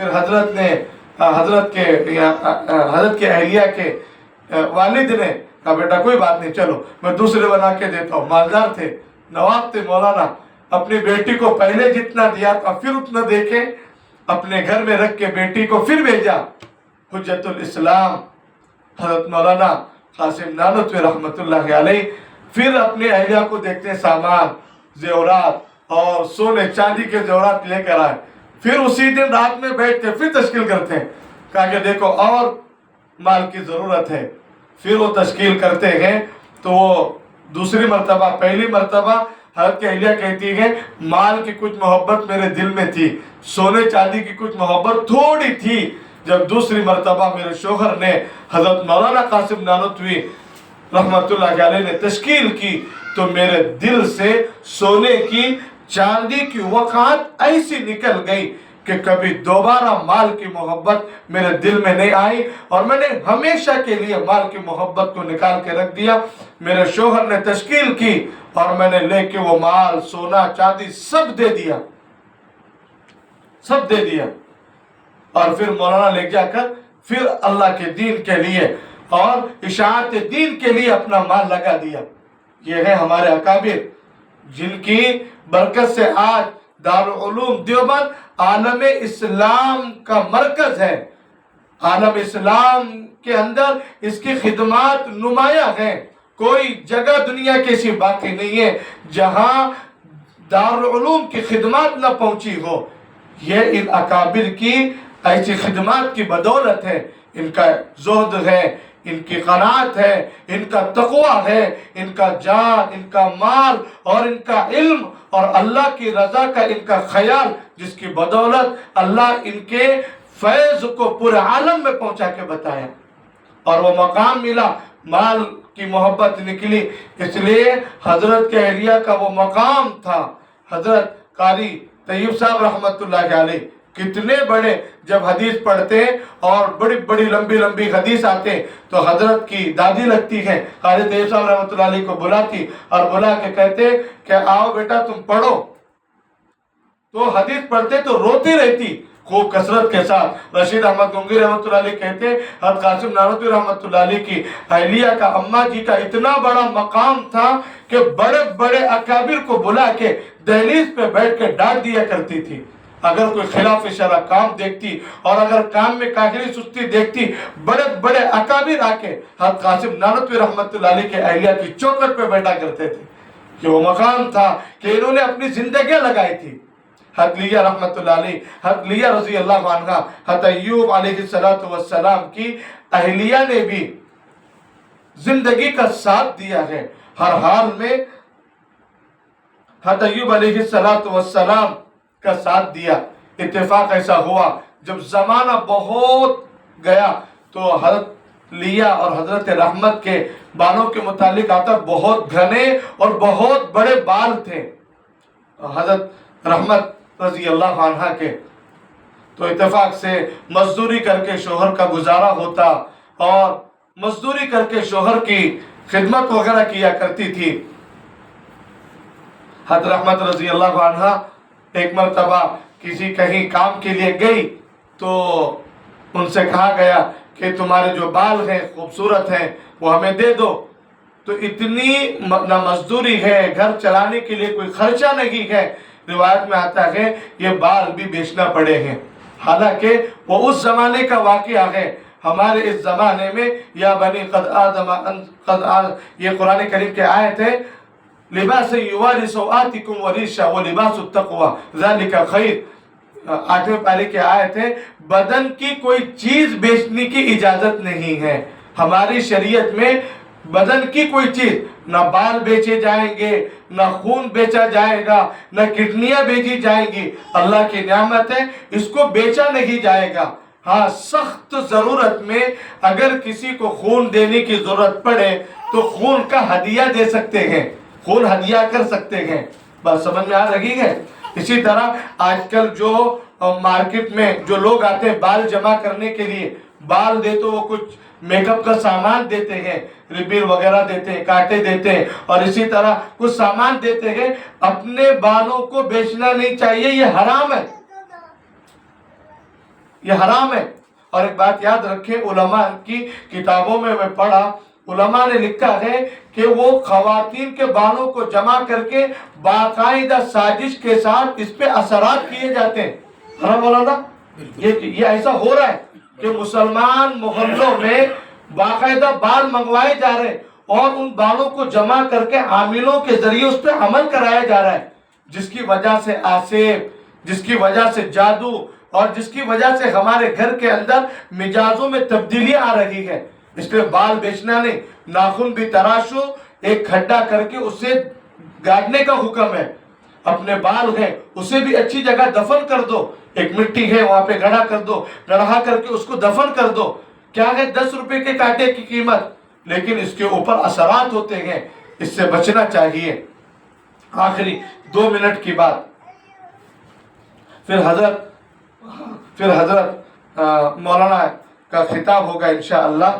پھر حضرت کے اہلیہ کے والد نے کہا بیٹا کوئی بات نہیں، چلو میں دوسرے بنا کے دیتا ہوں. مالدار تھے، نواب تھے مولانا. اپنی بیٹی کو پہلے جتنا دیا تھا پھر اتنا دے کے اپنے گھر میں رکھ کے بیٹی کو پھر بھیجا. حجت الاسلام حضرت مولانا قاسم نانوتوی رحمت اللہ علیہ پھر اپنے اہلیہ کو دیکھتے سامان زیورات اور سونے چاندی کے زیورات لے کر آئے. پھر اسی دن رات میں بیٹھ کے پھر تشکیل کرتے ہیں. کہا کہ دیکھو اور مال کی ضرورت ہے. پھر وہ تشکیل کرتے ہیں تو وہ دوسری مرتبہ، پہلی مرتبہ حضرت اہلیہ کہتی ہے مال کی کچھ محبت میرے دل میں تھی، سونے چاندی کی کچھ محبت تھوڑی تھی. جب دوسری مرتبہ میرے شوہر نے حضرت مولانا قاسم نانوتوی رحمت اللہ علیہ نے تشکیل کی تو میرے دل سے سونے کی چاندی کی وقعت ایسی نکل گئی کہ کبھی دوبارہ مال کی محبت میرے دل میں نہیں آئی، اور میں نے ہمیشہ کے لیے مال کی محبت کو نکال کے رکھ دیا. میرے شوہر نے تشکیل کی اور میں نے لے کے وہ مال سونا چاندی سب دے دیا، سب دے دیا. اور پھر مولانا لے جا کر پھر اللہ کے دین کے لیے اور اشاعت دین کے لیے اپنا مال لگا دیا. یہ ہے ہمارے اکابر جن کی برکت سے آج دارالعلوم دیوبند عالم اسلام کا مرکز ہے. عالم اسلام کے اندر اس کی خدمات نمایاں ہیں. کوئی جگہ دنیا کی ایسی باقی نہیں ہے جہاں دارالعلوم کی خدمات نہ پہنچی ہو. یہ ان اکابر کی ایسی خدمات کی بدولت ہے. ان کا زہد ہے، ان کی قناعت ہے، ان کا تقوی ہے، ان کا جان، ان کا مال اور ان کا علم اور اللہ کی رضا کا ان کا خیال، جس کی بدولت اللہ ان کے فیض کو پورے عالم میں پہنچا کے بتایا اور وہ مقام ملا. مال کی محبت نکلی، اس لیے حضرت کے اہلیہ کا وہ مقام تھا. حضرت قاری طیب صاحب رحمت اللہ علیہ کتنے بڑے، جب حدیث پڑھتے اور بڑی بڑی لمبی لمبی حدیث آتے تو حضرت کی دادی لگتی ہے قاری طیب صاحب رحمت اللہ علیہ کو بلاتی اور بلا کے کہتے کہ آؤ بیٹا تم پڑھو. تو حدیث پڑھتے تو روتی رہتی خوب کثرت کے ساتھ. رشید احمد گنگوی رحمت اللہ علیہ کہتے حضرت قاسم نانوتوی رحمت اللہ علیہ کی اہلیہ کا اماں جی کا اتنا بڑا مقام تھا کہ بڑے بڑے اکابر کو بلا کے دہلیز پہ بیٹھ کے ڈانٹ دیا کرتی تھی. اگر کوئی خلاف شرع کام دیکھتی اور اگر کام میں کاہلی سستی دیکھتی، بڑے بڑے اکابر آ کے حضرت قاسم نانوتوی رحمت اللہ علیہ کے اہلیہ کی چوکھٹ پہ بیٹھا کرتے تھے. کہ وہ مقام تھا کہ انہوں نے اپنی زندگیاں لگائی تھی. حضرت لیہ رحمت اللہ علیہ، حضرت لیہ رضی اللہ عنہ، حضرت ایوب علیہ السلام کی اہلیہ نے بھی زندگی کا ساتھ دیا ہے ہر حال میں. حضرت ایوب علیہ السلام کا ساتھ دیا. اتفاق ایسا ہوا جب زمانہ بہت گیا تو حضرت لیہ اور حضرت رحمت کے بالوں کے متعلق آتا بہت گھنے اور بہت بڑے بال تھے حضرت رحمت رضی اللہ عنہ کے. تو اتفاق سے مزدوری کر کے شوہر کا گزارا ہوتا اور مزدوری کر کے شوہر کی خدمت وغیرہ کیا کرتی تھی. حضرت رحمت رضی اللہ عنہ ایک مرتبہ کسی کہیں کام کے لیے گئی تو ان سے کہا گیا کہ تمہارے جو بال ہیں خوبصورت ہیں وہ ہمیں دے دو. تو اتنی نہ مزدوری ہے، گھر چلانے کے لیے کوئی خرچہ نہیں ہے. روایت میں آتا ہے یہ بال بھی بیچنا پڑے ہیں. حالانکہ وہ اس زمانے کا واقعہ ہے. ہمارے اس زمانے میں یا بنی یہ قرآن کریم کے آیت ہے لباس یواری سوآتکم وریشا ولباس التقوی ذالک خیر. 8ویں پارے کی آیت ہے بدن کی کوئی چیز بیچنے کی اجازت نہیں ہے. ہماری شریعت میں بدن کی کوئی چیز، نہ بال بیچے جائیں گے، نہ خون بیچا جائے گا، نہ کڈنیاں بیچی جائیں گی. اللہ کی نعمت ہے، اس کو بیچا نہیں جائے گا. ہاں سخت ضرورت میں اگر کسی کو خون دینے کی ضرورت پڑے تو خون کا ہدیہ دے سکتے ہیں، خون ہدیہ کر سکتے ہیں. بات سمجھ میں آ رہی ہے؟ اسی طرح آج کل جو مارکیٹ میں جو لوگ آتے ہیں بال جمع کرنے کے لیے، بال دے تو وہ کچھ میک اپ کا سامان دیتے ہیں، ریبن وغیرہ دیتے ہیں، کانٹے دیتے ہیں اور اسی طرح کچھ سامان دیتے ہیں. اپنے بالوں کو بیچنا نہیں چاہیے، یہ حرام ہے. یہ حرام ہے۔ اور ایک بات یاد رکھیں، علماء کی کتابوں میں پڑھا، علماء نے لکھا ہے کہ وہ خواتین کے بالوں کو جمع کر کے باقاعدہ سازش کے ساتھ اس پہ اثرات کیے جاتے ہیں۔ حرام مولانا، یہ ایسا ہو رہا ہے کہ مسلمان محلوں میں باقاعدہ بال منگوائے جا رہے ہیں اور ان بالوں کو جمع کر کے عاملوں کے ذریعے اس پہ عمل کرایا جا رہا ہے، جس کی وجہ سے آسیب، جس کی وجہ سے جادو، اور جس کی وجہ سے ہمارے گھر کے اندر مزاجوں میں تبدیلی آ رہی ہے۔ اس لیے بال بیچنا نہیں، ناخن بھی تراشو، ایک کھڈا کر کے اسے گاڑنے کا حکم ہے۔ اپنے بال ہے اسے بھی اچھی جگہ دفن کر دو، ایک مٹی ہے وہاں پہ گڑھا کر دو، گڑھا کر کے اس کو دفن کر دو۔ کیا ہے 10 روپے کے کانٹے کی قیمت، لیکن اس کے اوپر اثرات ہوتے ہیں، اس سے بچنا چاہیے۔ آخری 2 منٹ کی بات، پھر حضرت مولانا کا خطاب ہوگا انشاءاللہ۔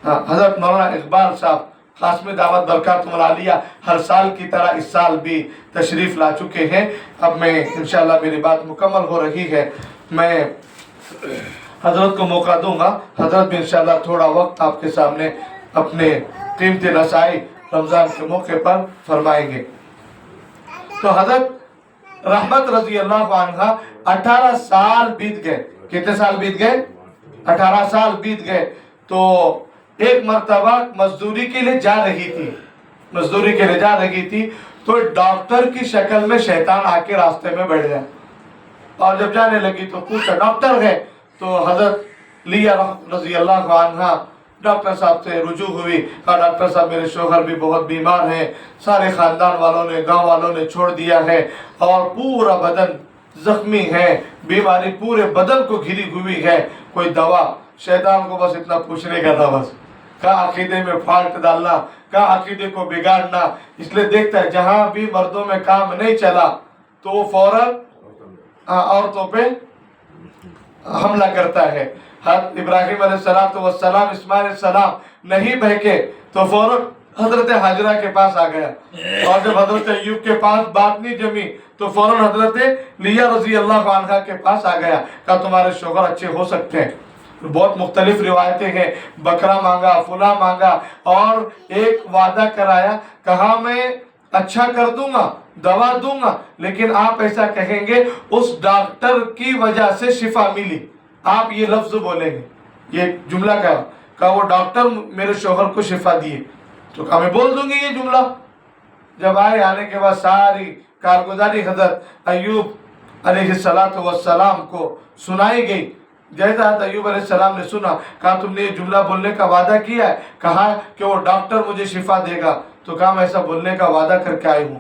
حضرت مولانا اقبال صاحب قاسمی دعوت برکاتہم العالیہ ہر سال کی طرح اس سال بھی تشریف لا چکے ہیں۔ اب میں انشاءاللہ میری بات مکمل ہو رہی ہے، میں حضرت کو موقع دوں گا، حضرت بھی انشاءاللہ تھوڑا وقت آپ کے سامنے اپنے قیمتی نصائح رمضان کے موقع پر فرمائیں گے۔ تو حضرت رحمت رضی اللہ عنہ 18 سال بیت گئے۔ کتنے سال بیت گئے؟ 18 سال بیت گئے۔ تو ایک مرتبہ مزدوری کے لیے جا رہی تھی تو ڈاکٹر کی شکل میں شیطان آ کے راستے میں بیٹھ گیا، اور جب جانے لگی تو پوچھا ڈاکٹر ہے، تو حضرت لیا رضی اللہ عنہ ڈاکٹر صاحب سے رجوع ہوئی، کہا ڈاکٹر صاحب میرے شوہر بھی بہت بیمار ہیں، سارے خاندان والوں نے، گاؤں والوں نے چھوڑ دیا ہے، اور پورا بدن زخمی ہے، بیماری پورے بدن کو گھری ہوئی ہے، کوئی دوا؟ شیطان کو بس اتنا پوچھنے کا تھا، بس کہا عقیدے میں فالٹ ڈالنا، کہا عقیدے کو بگاڑنا۔ اس لیے دیکھتا ہے جہاں بھی مردوں میں کام نہیں چلا تو وہ فوراً عورتوں پہ حملہ کرتا ہے۔ حضرت ابراہیم علیہ السلام اسماعیل علیہ السلام نہیں بہکے تو فوراً حضرت حاجرہ کے پاس آ گیا، اور جب حضرت ایوب کے پاس بات نہیں جمی تو فوراً حضرت لیا رضی اللہ عنہ کے پاس آ گیا، کہا تمہارے شوہر اچھے ہو سکتے ہیں۔ بہت مختلف روایتیں ہیں، بکرا مانگا، فلاں مانگا، اور ایک وعدہ کرایا، کہا میں اچھا کر دوں گا، دوا دوں گا، لیکن آپ ایسا کہیں گے اس ڈاکٹر کی وجہ سے شفا ملی، آپ یہ لفظ بولیں گے، یہ جملہ کہا وہ ڈاکٹر میرے شوہر کو شفا دیے، تو کہا میں بول دوں گی یہ جملہ۔ جب آنے کے بعد ساری کارگزاری حضرت ایوب علیہ السلام کو سنائی گئی۔ جیسا حضرت ایوب علیہ السلام نے سنا، کہا تم نے یہ جملہ بولنے کا وعدہ کیا ہے، کہا کہ وہ ڈاکٹر مجھے شفا دے گا، تو کہا میں ایسا بولنے کا وعدہ کر کے آئی ہوں۔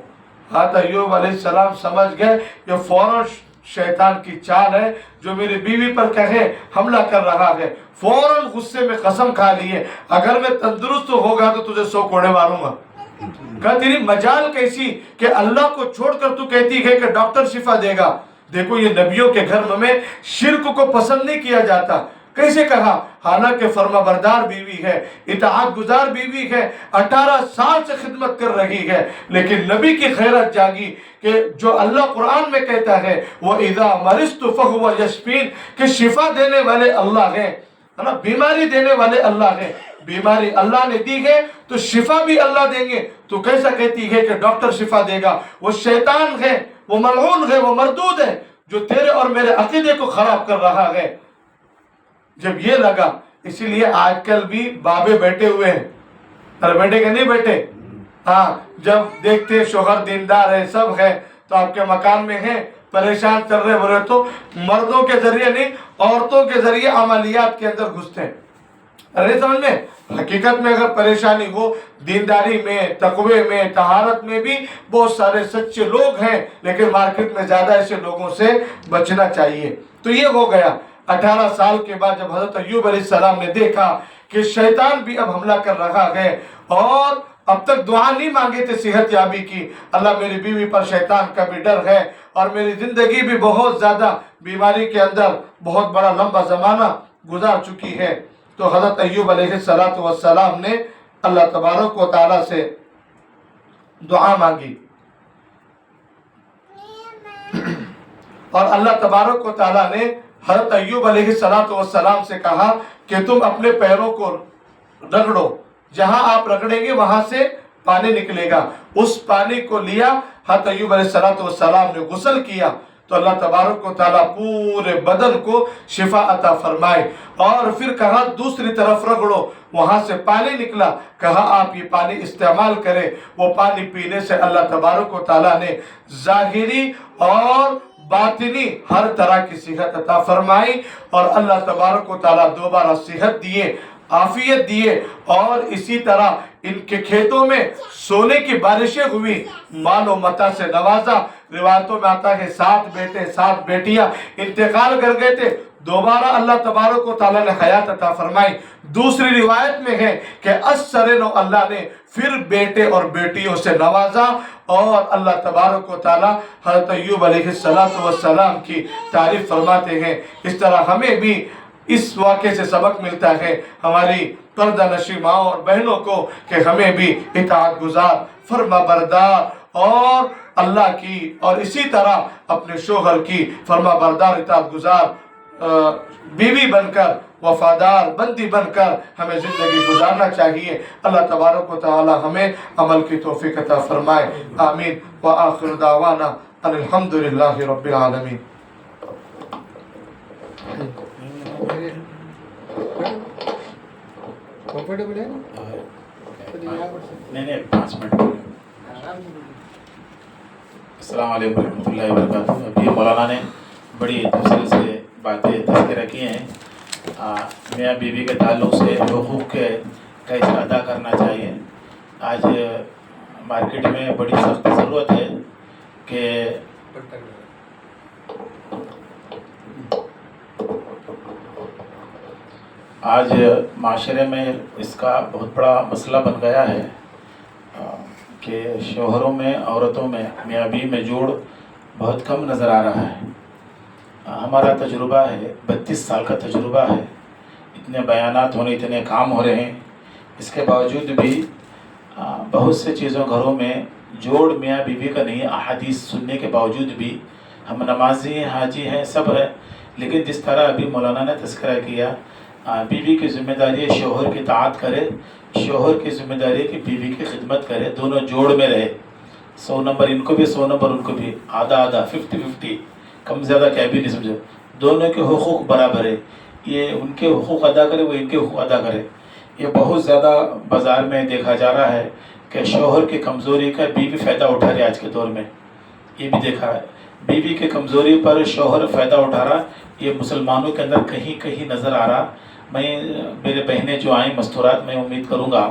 حضرت ایوب علیہ السلام سمجھ گئے یہ فوراً شیطان کی چال ہے، جو میری بیوی پر کہے حملہ کر رہا ہے۔ فوراً غصے میں قسم کھا لیے، اگر میں تندرست ہوگا تو تجھے 100 کوڑے ماروں گا۔ کہا تیری مجال کیسی کہ اللہ کو چھوڑ کر تو کہتی ہے کہ ڈاکٹر شفا دے گا۔ دیکھو یہ نبیوں کے گھر میں شرک کو پسند نہیں کیا جاتا۔ کیسے کہا؟ حالانکہ فرما بردار بیوی ہے، اطاعت گزار بیوی ہے، 18 سال سے خدمت کر رہی ہے، لیکن نبی کی غیرت جاگی کہ جو اللہ قرآن میں کہتا ہے وَإِذَا مَرِضْتُ فَهُوَ يَشْفِينِ، کہ شفا دینے والے اللہ ہیں، بیماری دینے والے اللہ ہیں۔ بیماری اللہ نے دی ہے تو شفا بھی اللہ دیں گے، تو کیسا کہتی ہے کہ ڈاکٹر شفا دے گا؟ وہ شیطان ہے، وہ ملعون ہے، وہ مردود ہے، جو تیرے اور میرے عقیدے کو خراب کر رہا ہے۔ جب یہ لگا، اسی لیے آج کل بھی بابے بیٹھے ہوئے ہیں، ارے بیٹھے کہ نہیں بیٹھے؟ ہاں، جب دیکھتے شوہر دیندار ہے، سب ہے، تو آپ کے مکان میں ہیں، پریشان چل رہے بولے تو مردوں کے ذریعے نہیں، عورتوں کے ذریعے عملیات کے اندر گھستے ہیں۔ ارے سمجھ میں، حقیقت میں اگر پریشانی ہو، دینداری میں، تقوی میں، طہارت میں بھی بہت سارے سچے لوگ ہیں، لیکن مارکیٹ میں زیادہ ایسے لوگوں سے بچنا چاہیے۔ تو یہ ہو گیا 18 سال کے بعد جب حضرت ایوب علیہ السلام نے دیکھا کہ شیطان بھی اب حملہ کر رہا ہے، اور اب تک دعا نہیں مانگے تھے صحت یابی کی، اللہ میری بیوی پر شیطان کا بھی ڈر ہے، اور میری زندگی بھی بہت زیادہ بیماری کے اندر بہت بڑا لمبا زمانہ گزار چکی ہے، تو حضرت ایوب علیہ السلام نے اللہ تبارک و تعالیٰ سے دعا مانگی، اور اللہ تبارک و تعالیٰ نے حضرت ایوب علیہ السلام سے کہا کہ تم اپنے پیروں کو رگڑو، جہاں آپ رگڑیں گے وہاں سے پانی نکلے گا۔ اس پانی کو لیا، حضرت ایوب علیہ السلام نے غسل کیا تو اللہ تبارک و تعالیٰ پورے بدن کو شفا عطا فرمائے، اور پھر کہا دوسری طرف رگڑو، وہاں سے پانی نکلا، کہا آپ یہ پانی استعمال کریں۔ وہ پانی پینے سے اللہ تبارک و تعالیٰ نے ظاہری اور باطنی ہر طرح کی صحت عطا فرمائی، اور اللہ تبارک و تعالیٰ دوبارہ صحت دیے، عافیت دیے، اور اسی طرح ان کے کھیتوں میں سونے کی بارشیں ہوئی، مال و متاع سے نوازا۔ روایتوں میں آتا ہے 7 بیٹے 7 بیٹیاں انتقال کر گئے تھے، دوبارہ اللہ تبارک و تعالیٰ نے حیات عطا فرمائی۔ دوسری روایت میں ہے کہ 80 اللہ نے پھر بیٹے اور بیٹیوں سے نوازا، اور اللہ تبارک و تعالیٰ حضرت ایوب علیہ السلام کی تعریف فرماتے ہیں۔ اس طرح ہمیں بھی اس واقعے سے سبق ملتا ہے ہماری پردہ نشی ماں اور بہنوں کو کہ ہمیں بھی اطاعت گزار، فرما بردار اور اللہ کی، اور اسی طرح اپنے شوہر کی فرما بردار اطاعت گزار بیوی بن کر، وفادار بندی بن کر ہمیں زندگی گزارنا چاہیے۔ اللہ تبارک و تعالی ہمیں عمل کی توفیق عطا فرمائے، آمین۔ وآخر دعوانا ان الحمدللہ رب العالمین۔ کمفرٹیبل ہے نہیں 5 منٹ۔ السلام علیکم ورحمۃ اللہ وبرکاتہ۔ ابھی مولانا نے بڑی تفصیل سے باتیں تذکرہ کی ہیں، میاں بیوی کے تعلق سے حقوق کے کیسے ادا کرنا چاہیے۔ آج مارکیٹ میں بڑی سخت ضرورت ہے کہ آج معاشرے میں اس کا بہت بڑا مسئلہ بن گیا ہے کہ شوہروں میں عورتوں میں میاں بیوی میں جوڑ بہت کم نظر آ رہا ہے۔ ہمارا تجربہ ہے، 32 سال کا تجربہ ہے، اتنے بیانات ہونے، اتنے کام ہو رہے ہیں، اس کے باوجود بھی بہت سے چیزوں گھروں میں جوڑ میاں بیوی کا نہیں ہے۔ احادیث سننے کے باوجود بھی ہم نمازی ہیں، حاجی ہیں، سب ہیں، لیکن جس طرح ابھی مولانا نے تذکرہ کیا، بیوی کی ذمہ داری ہے شوہر کی اطاعت کرے، شوہر کی ذمہ داری ہے کہ بیوی کی خدمت کرے، دونوں جوڑ میں رہے، 100 نمبر ان کو بھی 100 نمبر ان کو بھی، آدھا آدھا 50-50، کم زیادہ کیا بھی نہیں سمجھو، دونوں کے حقوق برابر ہے، یہ ان کے حقوق ادا کرے، وہ ان کے حقوق ادا کرے۔ یہ بہت زیادہ بازار میں دیکھا جا رہا ہے کہ شوہر کی کمزوری کا بیوی فائدہ اٹھا رہی ہے آج کے دور میں، یہ بھی دیکھا ہے، بیوی کی کمزوری پر شوہر فائدہ اٹھا رہا، یہ مسلمانوں کے اندر کہیں کہیں نظر آ رہا۔ میں میرے بہنیں جو آئیں مستورات، میں امید کروں گا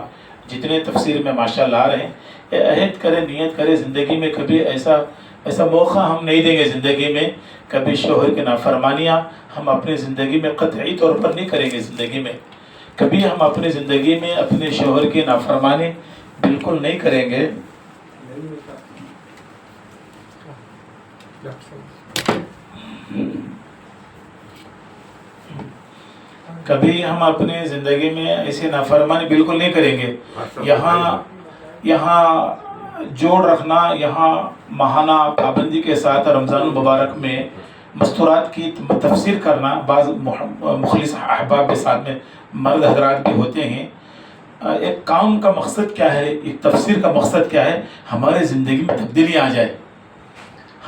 جتنے تفسیر میں ماشاءاللہ آ رہے ہیں، عہد کریں، نیت کریں، زندگی میں کبھی ایسا موقع ہم نہیں دیں گے، زندگی میں کبھی شوہر کی نافرمانیاں ہم اپنی زندگی میں قطعی طور پر نہیں کریں گے، زندگی میں کبھی ہم اپنی زندگی میں اپنے شوہر کی نافرمانی بالکل نہیں کریں گے۔ کبھی ہم اپنی زندگی میں ایسی نافرمانی بالکل نہیں کریں گے۔ یہاں جوڑ رکھنا، یہاں ماہانہ پابندی کے ساتھ رمضان المبارک میں مستورات کی تفسیر کرنا، بعض مخلص احباب کے ساتھ میں مرد حضرات بھی ہوتے ہیں۔ ایک کام کا مقصد کیا ہے، ایک تفسیر کا مقصد کیا ہے؟ ہمارے زندگی میں تبدیلی آ جائے،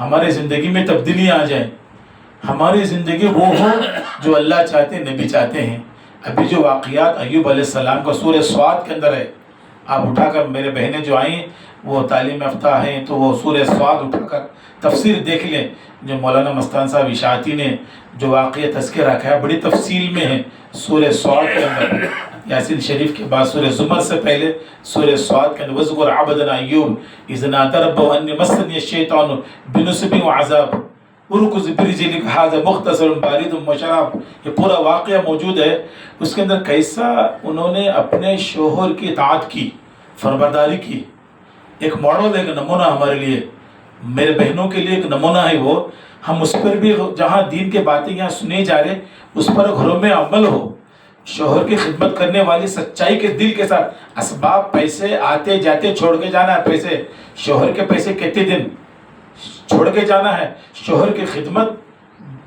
ہمارے زندگی میں تبدیلی آ جائے، ہماری زندگی وہ ہو جو اللہ چاہتے ہیں، نبی چاہتے ہیں۔ ابھی جو واقعات ایوب علیہ السلام کا سورہ صاد کے اندر ہے، آپ اٹھا کر، میرے بہنیں جو آئیں وہ تعلیم یافتہ ہیں تو وہ سورہ صاد اٹھا کر تفسیر دیکھ لیں، جو مولانا مستان صاحب اشاعتی نے جو واقعہ تذکرہ رکھا ہے بڑی تفصیل میں ہے سورہ صاد کے اندر۔ یاسین شریف کے بعد سورہ زمر سے پہلے سورہ صاد کے اندر وَاذْكُرْ عَبْدَنَا أَيُّوبَ إِذْ نَادَىٰ رَبَّهُ أَنِّي مَسَّنِيَ الشَّيْطَانُ بِنُصْبٍ وَعَذَابٍ ارکض برجلک ھذا مختصر بارد وشراب۔ یہ پورا واقعہ موجود ہے، اس کے اندر کیسا انہوں نے اپنے شوہر کی اطاعت کی، فرمانبرداری کی۔ ایک ماڈل، ایک نمونہ ہمارے لیے، میرے بہنوں کے لیے ایک نمونہ ہے وہ۔ ہم اس پر بھی، جہاں دین کے باتیں یہاں سنے جا رہے، اس پر گھروں میں عمل ہو، شوہر کی خدمت کرنے والی سچائی کے دل کے ساتھ۔ اسباب، پیسے آتے جاتے چھوڑ کے جانا ہے، پیسے، شوہر کے پیسے کتنے دن چھوڑ کے جانا ہے، شوہر کی خدمت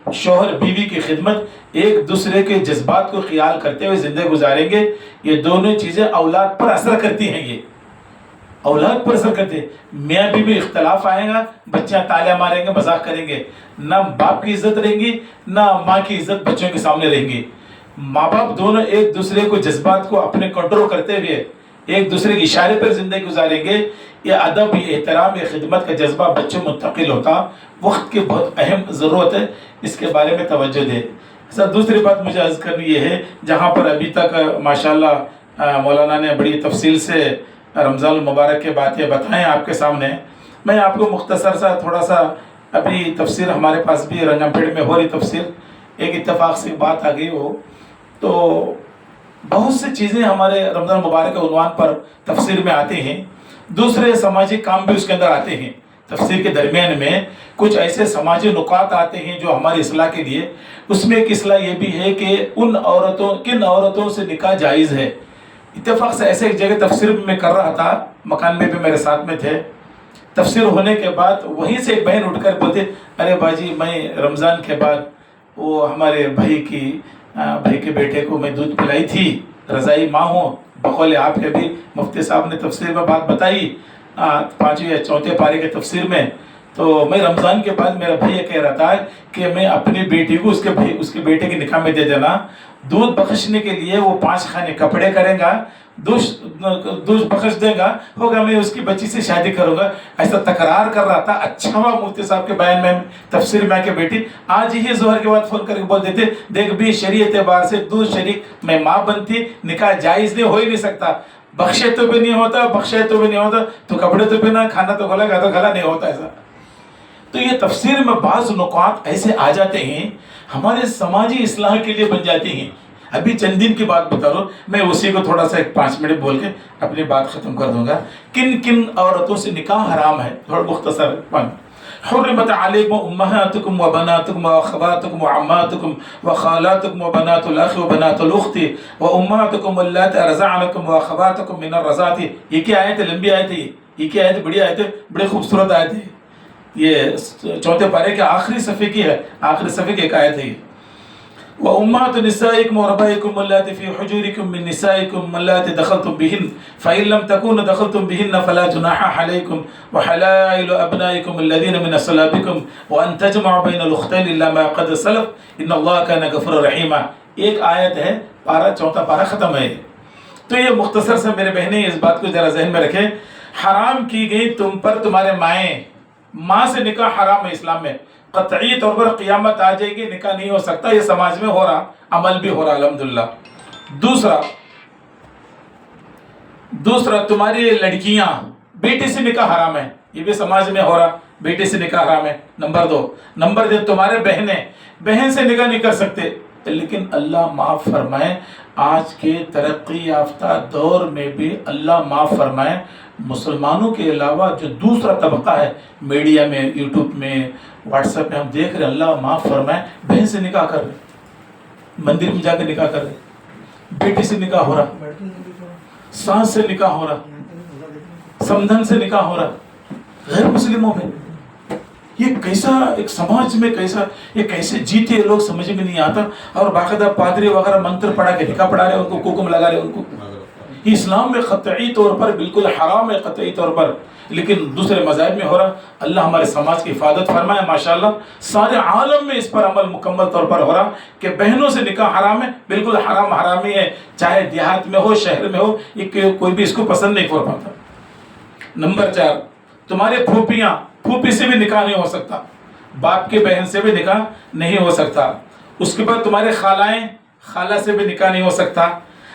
شوہر بیوی کی خدمت ایک دوسرے کے جذبات کو خیال کرتے ہوئے زندگی گزاریں گے، یہ دونوں چیزیں اولاد پر اثر کرتی ہیں، یہ اولاد پر اثر کرتے ہیں۔ میاں بیوی اختلاف آئے گا، بچیاں تالیاں ماریں گے، مذاق کریں گے، نہ باپ کی عزت رہیں گی نہ ماں کی عزت بچوں کے سامنے رہیں گی۔ ماں باپ دونوں ایک دوسرے کو جذبات کو اپنے کنٹرول کرتے ہوئے ایک دوسرے کے اشارے پر زندگی گزاریں گے۔ یہ ادب، یہ احترام، یہ خدمت کا جذبہ بچوں میں منتقل ہوتا، وقت کی بہت اہم ضرورت ہے، اس کے بارے میں توجہ دے۔ سر دوسری بات مجھے عرض کرنی یہ ہے، جہاں پر ابھی تک ماشاءاللہ مولانا نے بڑی تفصیل سے رمضان المبارک کے باتیں بتائیں آپ کے سامنے، میں آپ کو مختصر سا تھوڑا سا، ابھی تفسیر ہمارے پاس بھی رنگم پیڑ میں ہو رہی تفسیر، ایک اتفاق سے بات آ گئی وہ، تو بہت سی چیزیں ہمارے رمضان مبارک کے عنوان پر تفسیر میں آتے ہیں، دوسرے سماجی کام بھی اس کے اندر آتے ہیں۔ تفسیر کے درمیان میں کچھ ایسے سماجی نکات آتے ہیں جو ہماری اصلاح کے لیے، اس میں ایک اصلاح یہ بھی ہے کہ کن عورتوں سے نکاح جائز ہے۔ اتفاق سے ایسے ایک جگہ تفسیر میں کر رہا تھا، مکان میں بھی میرے ساتھ میں تھے، تفسیر ہونے کے بعد وہیں سے ایک بہن اٹھ کر بولتے، ارے باجی میں رمضان کے بعد وہ ہمارے بھائی کے بیٹے کو میں دودھ پلائی تھی، رضائی ماں ہوں، بقول آپ کے بھی مفتی صاحب نے تفسیر میں بات بتائی 5ویں یا 4 پارے کے تفسیر میں، تو میں رمضان کے بعد میرا بھائی یہ کہہ رہا تھا کہ میں اپنی بیٹی کو اس کے بیٹے کے نکاح میں دے دینا، دودھ بخشنے کے لیے وہ 5 خانے کپڑے کرے گا، دودھ بخش دے گا، ہوگا میں اس کی بچی سے شادی کروں گا، ایسا تکرار کر رہا تھا۔ اچھا ہوا مفتی صاحب کے بیان میں تفسیر میں کہ بیٹی آج ہی ظہر کے بعد فون کر کے بول دیتے، دیکھ بھی شریعت اعتبار سے دودھ شریک میں ماں بنتی، نکاح جائز نہیں، ہو ہی نہیں سکتا، بخشے تو بھی نہیں ہوتا، بخشے تو بھی نہیں ہوتا، تو کپڑے تو بھی نہ، کھانا تو کھلا گا تو کھلا نہیں ہوتا ایسا۔ تو یہ تفسیر میں بعض نکات ایسے آ جاتے ہیں، ہمارے سماجی اصلاح کے لیے بن جاتے ہیں۔ ابھی چند دن کی بات بتا رہا ہوں، میں اسی کو تھوڑا سا 5 منٹ بول کے اپنی بات ختم کر دوں گا۔ کن عورتوں سے نکاح حرام ہے، تھوڑا مختصر حرمت علیکم امہاتکم وبناتکم واخواتکم وعماتکم وخالاتکم وبنات الاخ وبنات الاخت وامہاتکم اللاتی ارضعنکم واخواتکم من الرضاعۃ۔ یہ کیا آیت ہے؟ لمبی آیت ہے، یہ کیا آیت؟ بڑی آیت ہے، بڑی خوبصورت آیت ہے۔ یہ 4 پارے کے آخری صفحے کی ہے، آخری صفحے کی ایک آیت ہے۔ وَأُمَّهَاتُ نِسَائِكُمْ وَرَبَائِكُمْ اللَّاتِي فِي حُجُورِكُمْ مِن نِسَائِكُمْ اللَّاتِي دَخَلْتُمْ بِهِنَّ فَإِن لَّمْ تَكُونُوا دَخَلْتُمْ بِهِنَّ فَلَا جُنَاحَ عَلَيْكُمْ وَحَلَائِلُ أَبْنَائِكُمُ الَّذِينَ مِنْ أَصْلَابِكُمْ وَأَن تَجْمَعُوا بَيْنَ الْأُخْتَيْنِ إِلَّا مَا قَدْ سَلَفَ إِنَّ اللَّهَ كَانَ غَفُورًا رَحِيمًا۔ ایک آیت ہے، پارہ 4 پارہ ختم ہے۔ تو یہ مختصر سے میرے بہنیں اس بات کو ذرا ذہن میں رکھیں، حرام کی گئی تم پر تمہارے ماں سے نکاح حرام ہے اسلام میں، قطعی طور پر قیامت آ جائے گی نکاح نہیں ہو سکتا، یہ سماج میں ہو رہا، عمل بھی ہو رہا الحمدللہ۔ دوسرا تمہاری لڑکیاں، بیٹی سے نکاح حرام ہے، یہ بھی سماج میں ہو رہا، بیٹی سے نکاح حرام ہے۔ نمبر 2 تمہارے بہن سے نکاح نہیں کر سکتے، لیکن اللہ معاف فرمائے، آج کے ترقی یافتہ دور میں بھی اللہ معاف فرمائے، مسلمانوں کے علاوہ جو دوسرا طبقہ ہے، میڈیا میں، یوٹیوب میں، واٹس ایپ میں ہم دیکھ رہے ہیں، اللہ معاف فرمائے، بہن سے نکاح کر رہے، مندر میں جا کے نکاح کر رہے، بیٹی سے نکاح ہو رہا، ساس سے نکاح ہو رہا، سمدھن سے نکاح ہو رہا، غیر مسلموں میں۔ یہ کیسا ایک سماج میں یہ کیسے جیتے ہیں لوگ، سمجھ میں نہیں آتا، اور باقاعدہ پادری وغیرہ منتر پڑھا کے نکاح پڑھا رہے ہیں، ان کو حکم لگا رہے ہیں ان کو۔ یہ اسلام میں قطعی طور پر بالکل حرام ہے، قطعی طور پر، لیکن دوسرے مذاہب میں ہو رہا۔ اللہ ہمارے سماج کی حفاظت فرمائے، ماشاءاللہ سارے عالم میں اس پر عمل مکمل طور پر ہو رہا کہ بہنوں سے نکاح حرام ہے، بالکل حرامی ہے، چاہے دیہات میں ہو شہر میں ہو، یہ کوئی بھی اس کو پسند نہیں کر پاتا۔ نمبر 4 تمہارے پھوپھی سے بھی نکاح نہیں ہو سکتا، باپ کی بہن سے بھی نکاح نہیں ہو سکتا۔ اس کے بعد تمہارے خالہ سے بھی نکاح نہیں ہو سکتا،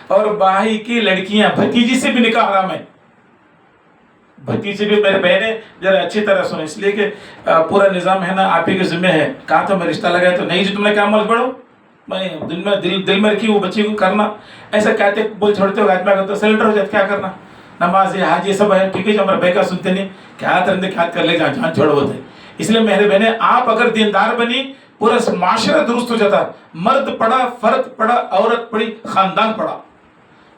اور بھائی کی لڑکیاں، بھتیجی سے بھی نکاح حرام ہے۔ بھتیجی بھی میرے بہنیں ذرا اچھی طرح سنیں، اس لیے کہ پورا نظام ہے نا آپ ہی کے ذمہ ہے، کہا تو میں رشتہ لگایا تو نہیں جی تم نے کیا عمل پڑھو، میں دل میں رکھی وہ بچی کو کرنا، ایسا کہتے بول چھوڑتے ہو آدمی اگر تو سلنڈر ہو جاتا کیا کرنا، نماز حاج یہ سب ہے، ٹھیک ہے جو ہمارے بہکا سنتے نہیں، کیا ترندے کھات کر لے جان چھوڑ ہوتے۔ اس لیے میرے بہنیں آپ اگر دیندار بنی، پورا معاشرہ درست ہو جاتا، مرد پڑھا، فرد پڑھا، عورت پڑھی، خاندان پڑھا۔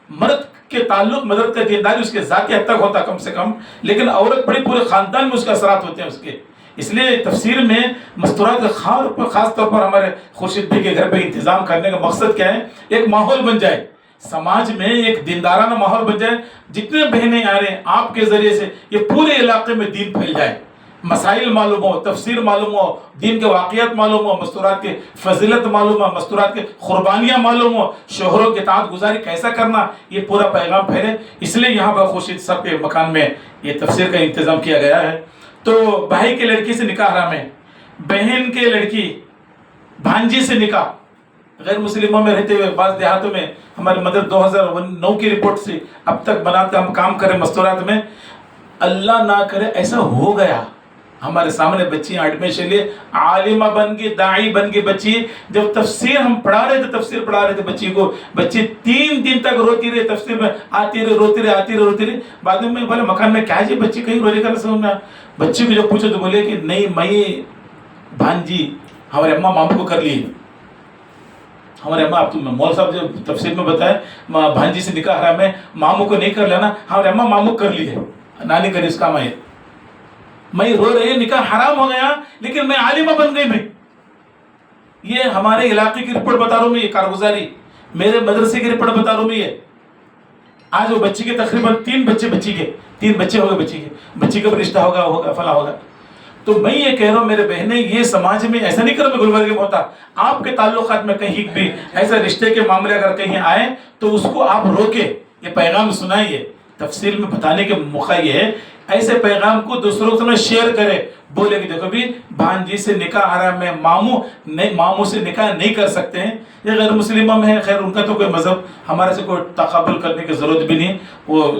مرد کے تعلق مدد کا دینداری اس کے ذاتی حد تک ہوتا کم سے کم، لیکن عورت پڑھی پورے خاندان میں اس کے اثرات ہوتے ہیں اس کے، اس لیے تفسیر میں مستورات کا خاص طور پر ہمارے خورشید بھائی کے گھر پہ انتظام کرنے کا مقصد کیا ہے؟ ایک ماحول بن جائے، سماج میں ایک دیندارانہ ماحول بن جائے، جتنے بہنیں آ رہے ہیں آپ کے ذریعے سے یہ پورے علاقے میں دین پھیل جائے، مسائل معلوم ہو، تفسیر معلوم ہو، دین کے واقعات معلوم ہو، مستورات کے فضیلت معلوم ہو، مستورات کے قربانیاں معلوم ہو، شوہروں کی اطاعت گزاری کیسا کرنا، یہ پورا پیغام پھیلے۔ اس لیے یہاں پر خورشید صاحب کے مکان میں یہ تفسیر کا انتظام کیا گیا ہے۔ تو بھائی کے لڑکی سے نکاح حرام ہے، بہن کے لڑکی بھانجی سے نکاح، غیر مسلموں میں رہتے ہوئے بعض دیہاتوں میں ہمارے مدر 2009 کی رپورٹ سے اب تک بناتے ہم کام کریں مستورات میں، اللہ نہ کرے ایسا ہو گیا، ہمارے سامنے بچیاں ایڈمیشن لیے عالمہ بن گئی، داعی بن گئی بچی، جب تفسیر ہم پڑھا رہے تھے، تفسیر پڑھا رہے تھے بچی کو، بچی 3 دن تک روتی رہی تفسیر میں، آتی رہی روتی رہی آتی رہی روتی رہی، بعد میں بولے مکان میں کیا جی بچی کہیں رو رہی کر سمجھ میں، بچی کو جب پوچھو تو بولے کہ نہیں میں بھانجی ہمارے اماں ماموں کو کر لی، ہمارے اماں اب مول صاحب جو تفسیر میں بتایا بھانجی سے نکاح حرام ہے، ماموں کو نہیں کر لینا، ہمارے اماں ماموں کر لی ہے، نانی کری اس کا میں رو رہی نکاح حرام ہو گیا لیکن میں عالمہ بن گئی میں۔ یہ ہمارے علاقے کی رپورٹ بتا رہا ہوں میں، یہ کارگزاری میرے مدرسے کی رپورٹ بتا رہا ہوں میں، یہ آج وہ بچی کے تقریباً 3 بچے ہو گئے بچی کا بھی رشتہ ہوگا فلاں ہوگا۔ تو میں یہ کہہ رہا ہوں میرے بہنیں، یہ سماج میں ایسا نہیں کرو میں گلبرگہ میں ہوتا، آپ کے تعلقات میں کہیں بھی ایسا رشتے کے معاملے اگر کہیں آئے تو اس کو آپ روکے، یہ پیغام سنائیے، تفصیل میں بتانے کے موقع یہ ہے، ایسے پیغام کو دوسروں کے سامنے شیئر کرے، بولے کہ دیکھو بھی بھانجی سے نکاح حرام ہے، ماموں سے نکاح نہیں کر سکتے ہیں، یہ غیر مسلموں میں ہے، خیر ان کا تو کوئی مذہب ہمارے سے کوئی تقابل کرنے کی ضرورت بھی نہیں، وہ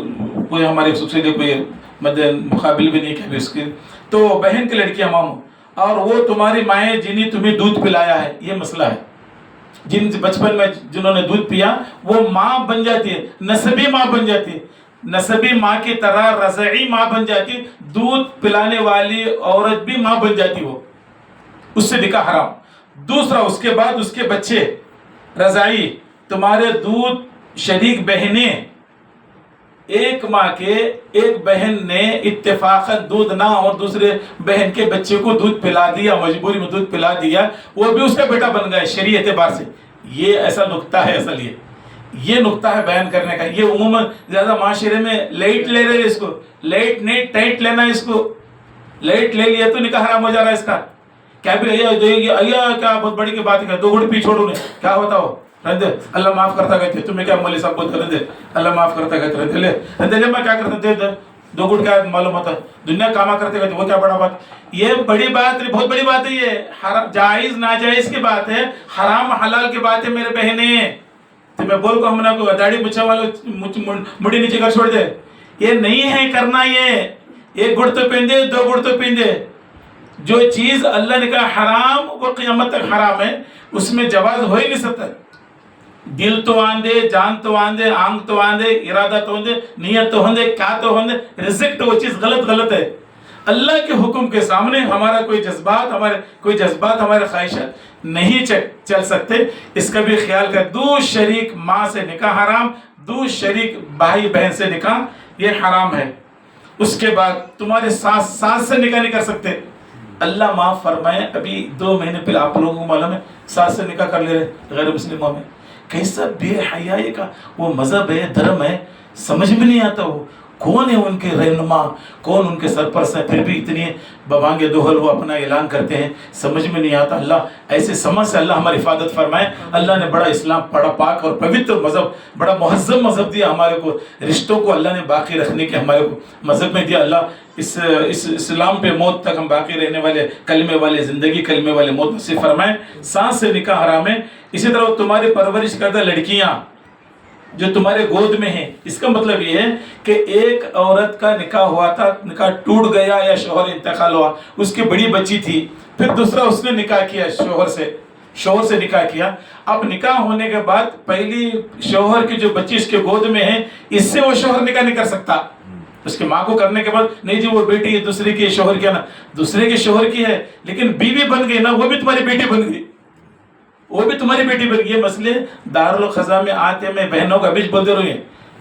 کوئی ہمارے سب سے کوئی مقابل بھی نہیں کہ اس کی، تو بہن کی لڑکیاں ماموں، اور وہ تمہاری مائیں جنہیں تمہیں دودھ پلایا ہے، یہ مسئلہ ہے، جن بچپن میں جنہوں نے دودھ پیا وہ ماں بن جاتی ہے، نسبی ماں بن جاتی ہے، نسبی ماں کی طرح رضعی ماں بن جاتی، دودھ پلانے والی عورت بھی ماں بن جاتی، وہ اس سے نکاح حرام۔ دوسرا اس کے بعد اس کے بچے رضائی، تمہارے دودھ شریک بہنیں، ایک ماں کے ایک بہن نے اتفاقاً دودھ نہ اور دوسرے بہن کے بچے کو دودھ پلا دیا، مجبوری میں دودھ پلا دیا، وہ بھی اس کا بیٹا بن گیا شرعی اعتبار سے۔ یہ ایسا نقطہ ہے، اصل یہ نقطہ ہے بیان کرنے کا۔ یہ عموماً زیادہ معاشرے میں لائٹ لے رہے، اس کو لائٹ نہیں ٹائٹ لینا، اس کو لائٹ لے لیا تو نکاح حرام ہو جا رہا ہے اس کا۔ کیا بھی کیا بہت بڑی کی بات ہے، 2 گھڑ پی چھوڑو نہیں، کیا ہوتا ہو رہتے، اللہ معاف کرتا کہتے، تمہیں کیا مولوی صاحب بولتے رہتے، اللہ معاف کرتا کہتے رہتے، لے میں کیا کرتے تھے، 2 گھڑ کیا معلوم ہوتا ہے، دنیا کاما کرتے کہتے، وہ کیا بڑا بات، یہ بڑی بات نہیں، بہت بڑی بات ہے، یہ جائز ناجائز کی بات ہے، حرام حلال کی بات ہے میرے بہنیں۔ تو میں بول کو ہم نے کو داڑھی مچھا والے مڑی نیچے کر چھوڑ دے، یہ نہیں ہے کرنا، یہ 1 گھڑ تو پین دے، 2 گھڑ تو پین دے، جو چیز اللہ نے کہا حرام وہ قیامت تک حرام ہے، اس میں جواز ہو ہی نہیں سکتا۔ دل تو آندے، جان تو آندے، آنگ تو آندے، ارادہ تو آندے، نیت تو ہوندے، کیا تو ہوندے، رزق تو وہ چیز غلط ہے۔ اللہ کے حکم کے سامنے ہمارا کوئی جذبات ہمارے خواہشات نہیں چل سکتے، اس کا بھی خیال کر۔ دو شریک ماں سے نکاح حرام، دو شریک بھائی بہن سے نکاح یہ حرام ہے۔ اس کے بعد تمہارے ساس سے نکاح نہیں کر سکتے، اللہ معاف فرمائے، ابھی 2 مہینے پہلے آپ لوگوں کو معلوم ہے ساس سے نکاح کر لے رہے غیر مسلموں میں، کیسا بے حیائی کا وہ مذہب ہے، دھرم ہے، سمجھ میں نہیں آتا وہ کون ہے ان کے رہنما، کون ان کے سرپرست ہے، پھر بھی اتنی ببانگے دوہل وہ اپنا اعلان کرتے ہیں، سمجھ میں نہیں آتا۔ اللہ ایسے سمجھ سے اللہ ہماری حفاظت فرمائے۔ اللہ نے بڑا اسلام بڑا پاک اور پوتر مذہب، بڑا مہذب مذہب دیا ہمارے کو، رشتوں کو اللہ نے باقی رکھنے کے ہمارے کو مذہب میں دیا۔ اللہ اس اسلام پہ موت تک ہم باقی رہنے والے، کلمے والے زندگی، کلمے والے موت نصیب فرمائے۔ سانس سے نکاح حرام ہے۔ اسی طرح تمہاری پرورش کردہ لڑکیاں جو تمہارے گود میں ہیں، اس کا مطلب یہ ہے کہ ایک عورت کا نکاح ہوا تھا، نکاح ٹوٹ گیا یا شوہر انتقال ہوا، اس کی بڑی بچی تھی، پھر دوسرا اس نے نکاح کیا شوہر سے نکاح کیا، اب نکاح ہونے کے بعد پہلی شوہر کی جو بچی اس کے گود میں ہے، اس سے وہ شوہر نکاح نہیں کر سکتا۔ اس کی ماں کو کرنے کے بعد نہیں جی وہ بیٹی ہے دوسرے کی شوہر کیا نا، دوسرے کے شوہر کی ہے لیکن بیوی بن گئی نا، وہ بھی تمہاری بیٹی بن گئی، وہ بھی تمہاری بیٹی بن گئی۔ یہ مسئلے دارالخزاں میں آتے، میں بہنوں کا بیچ بولتے رہے ہیں،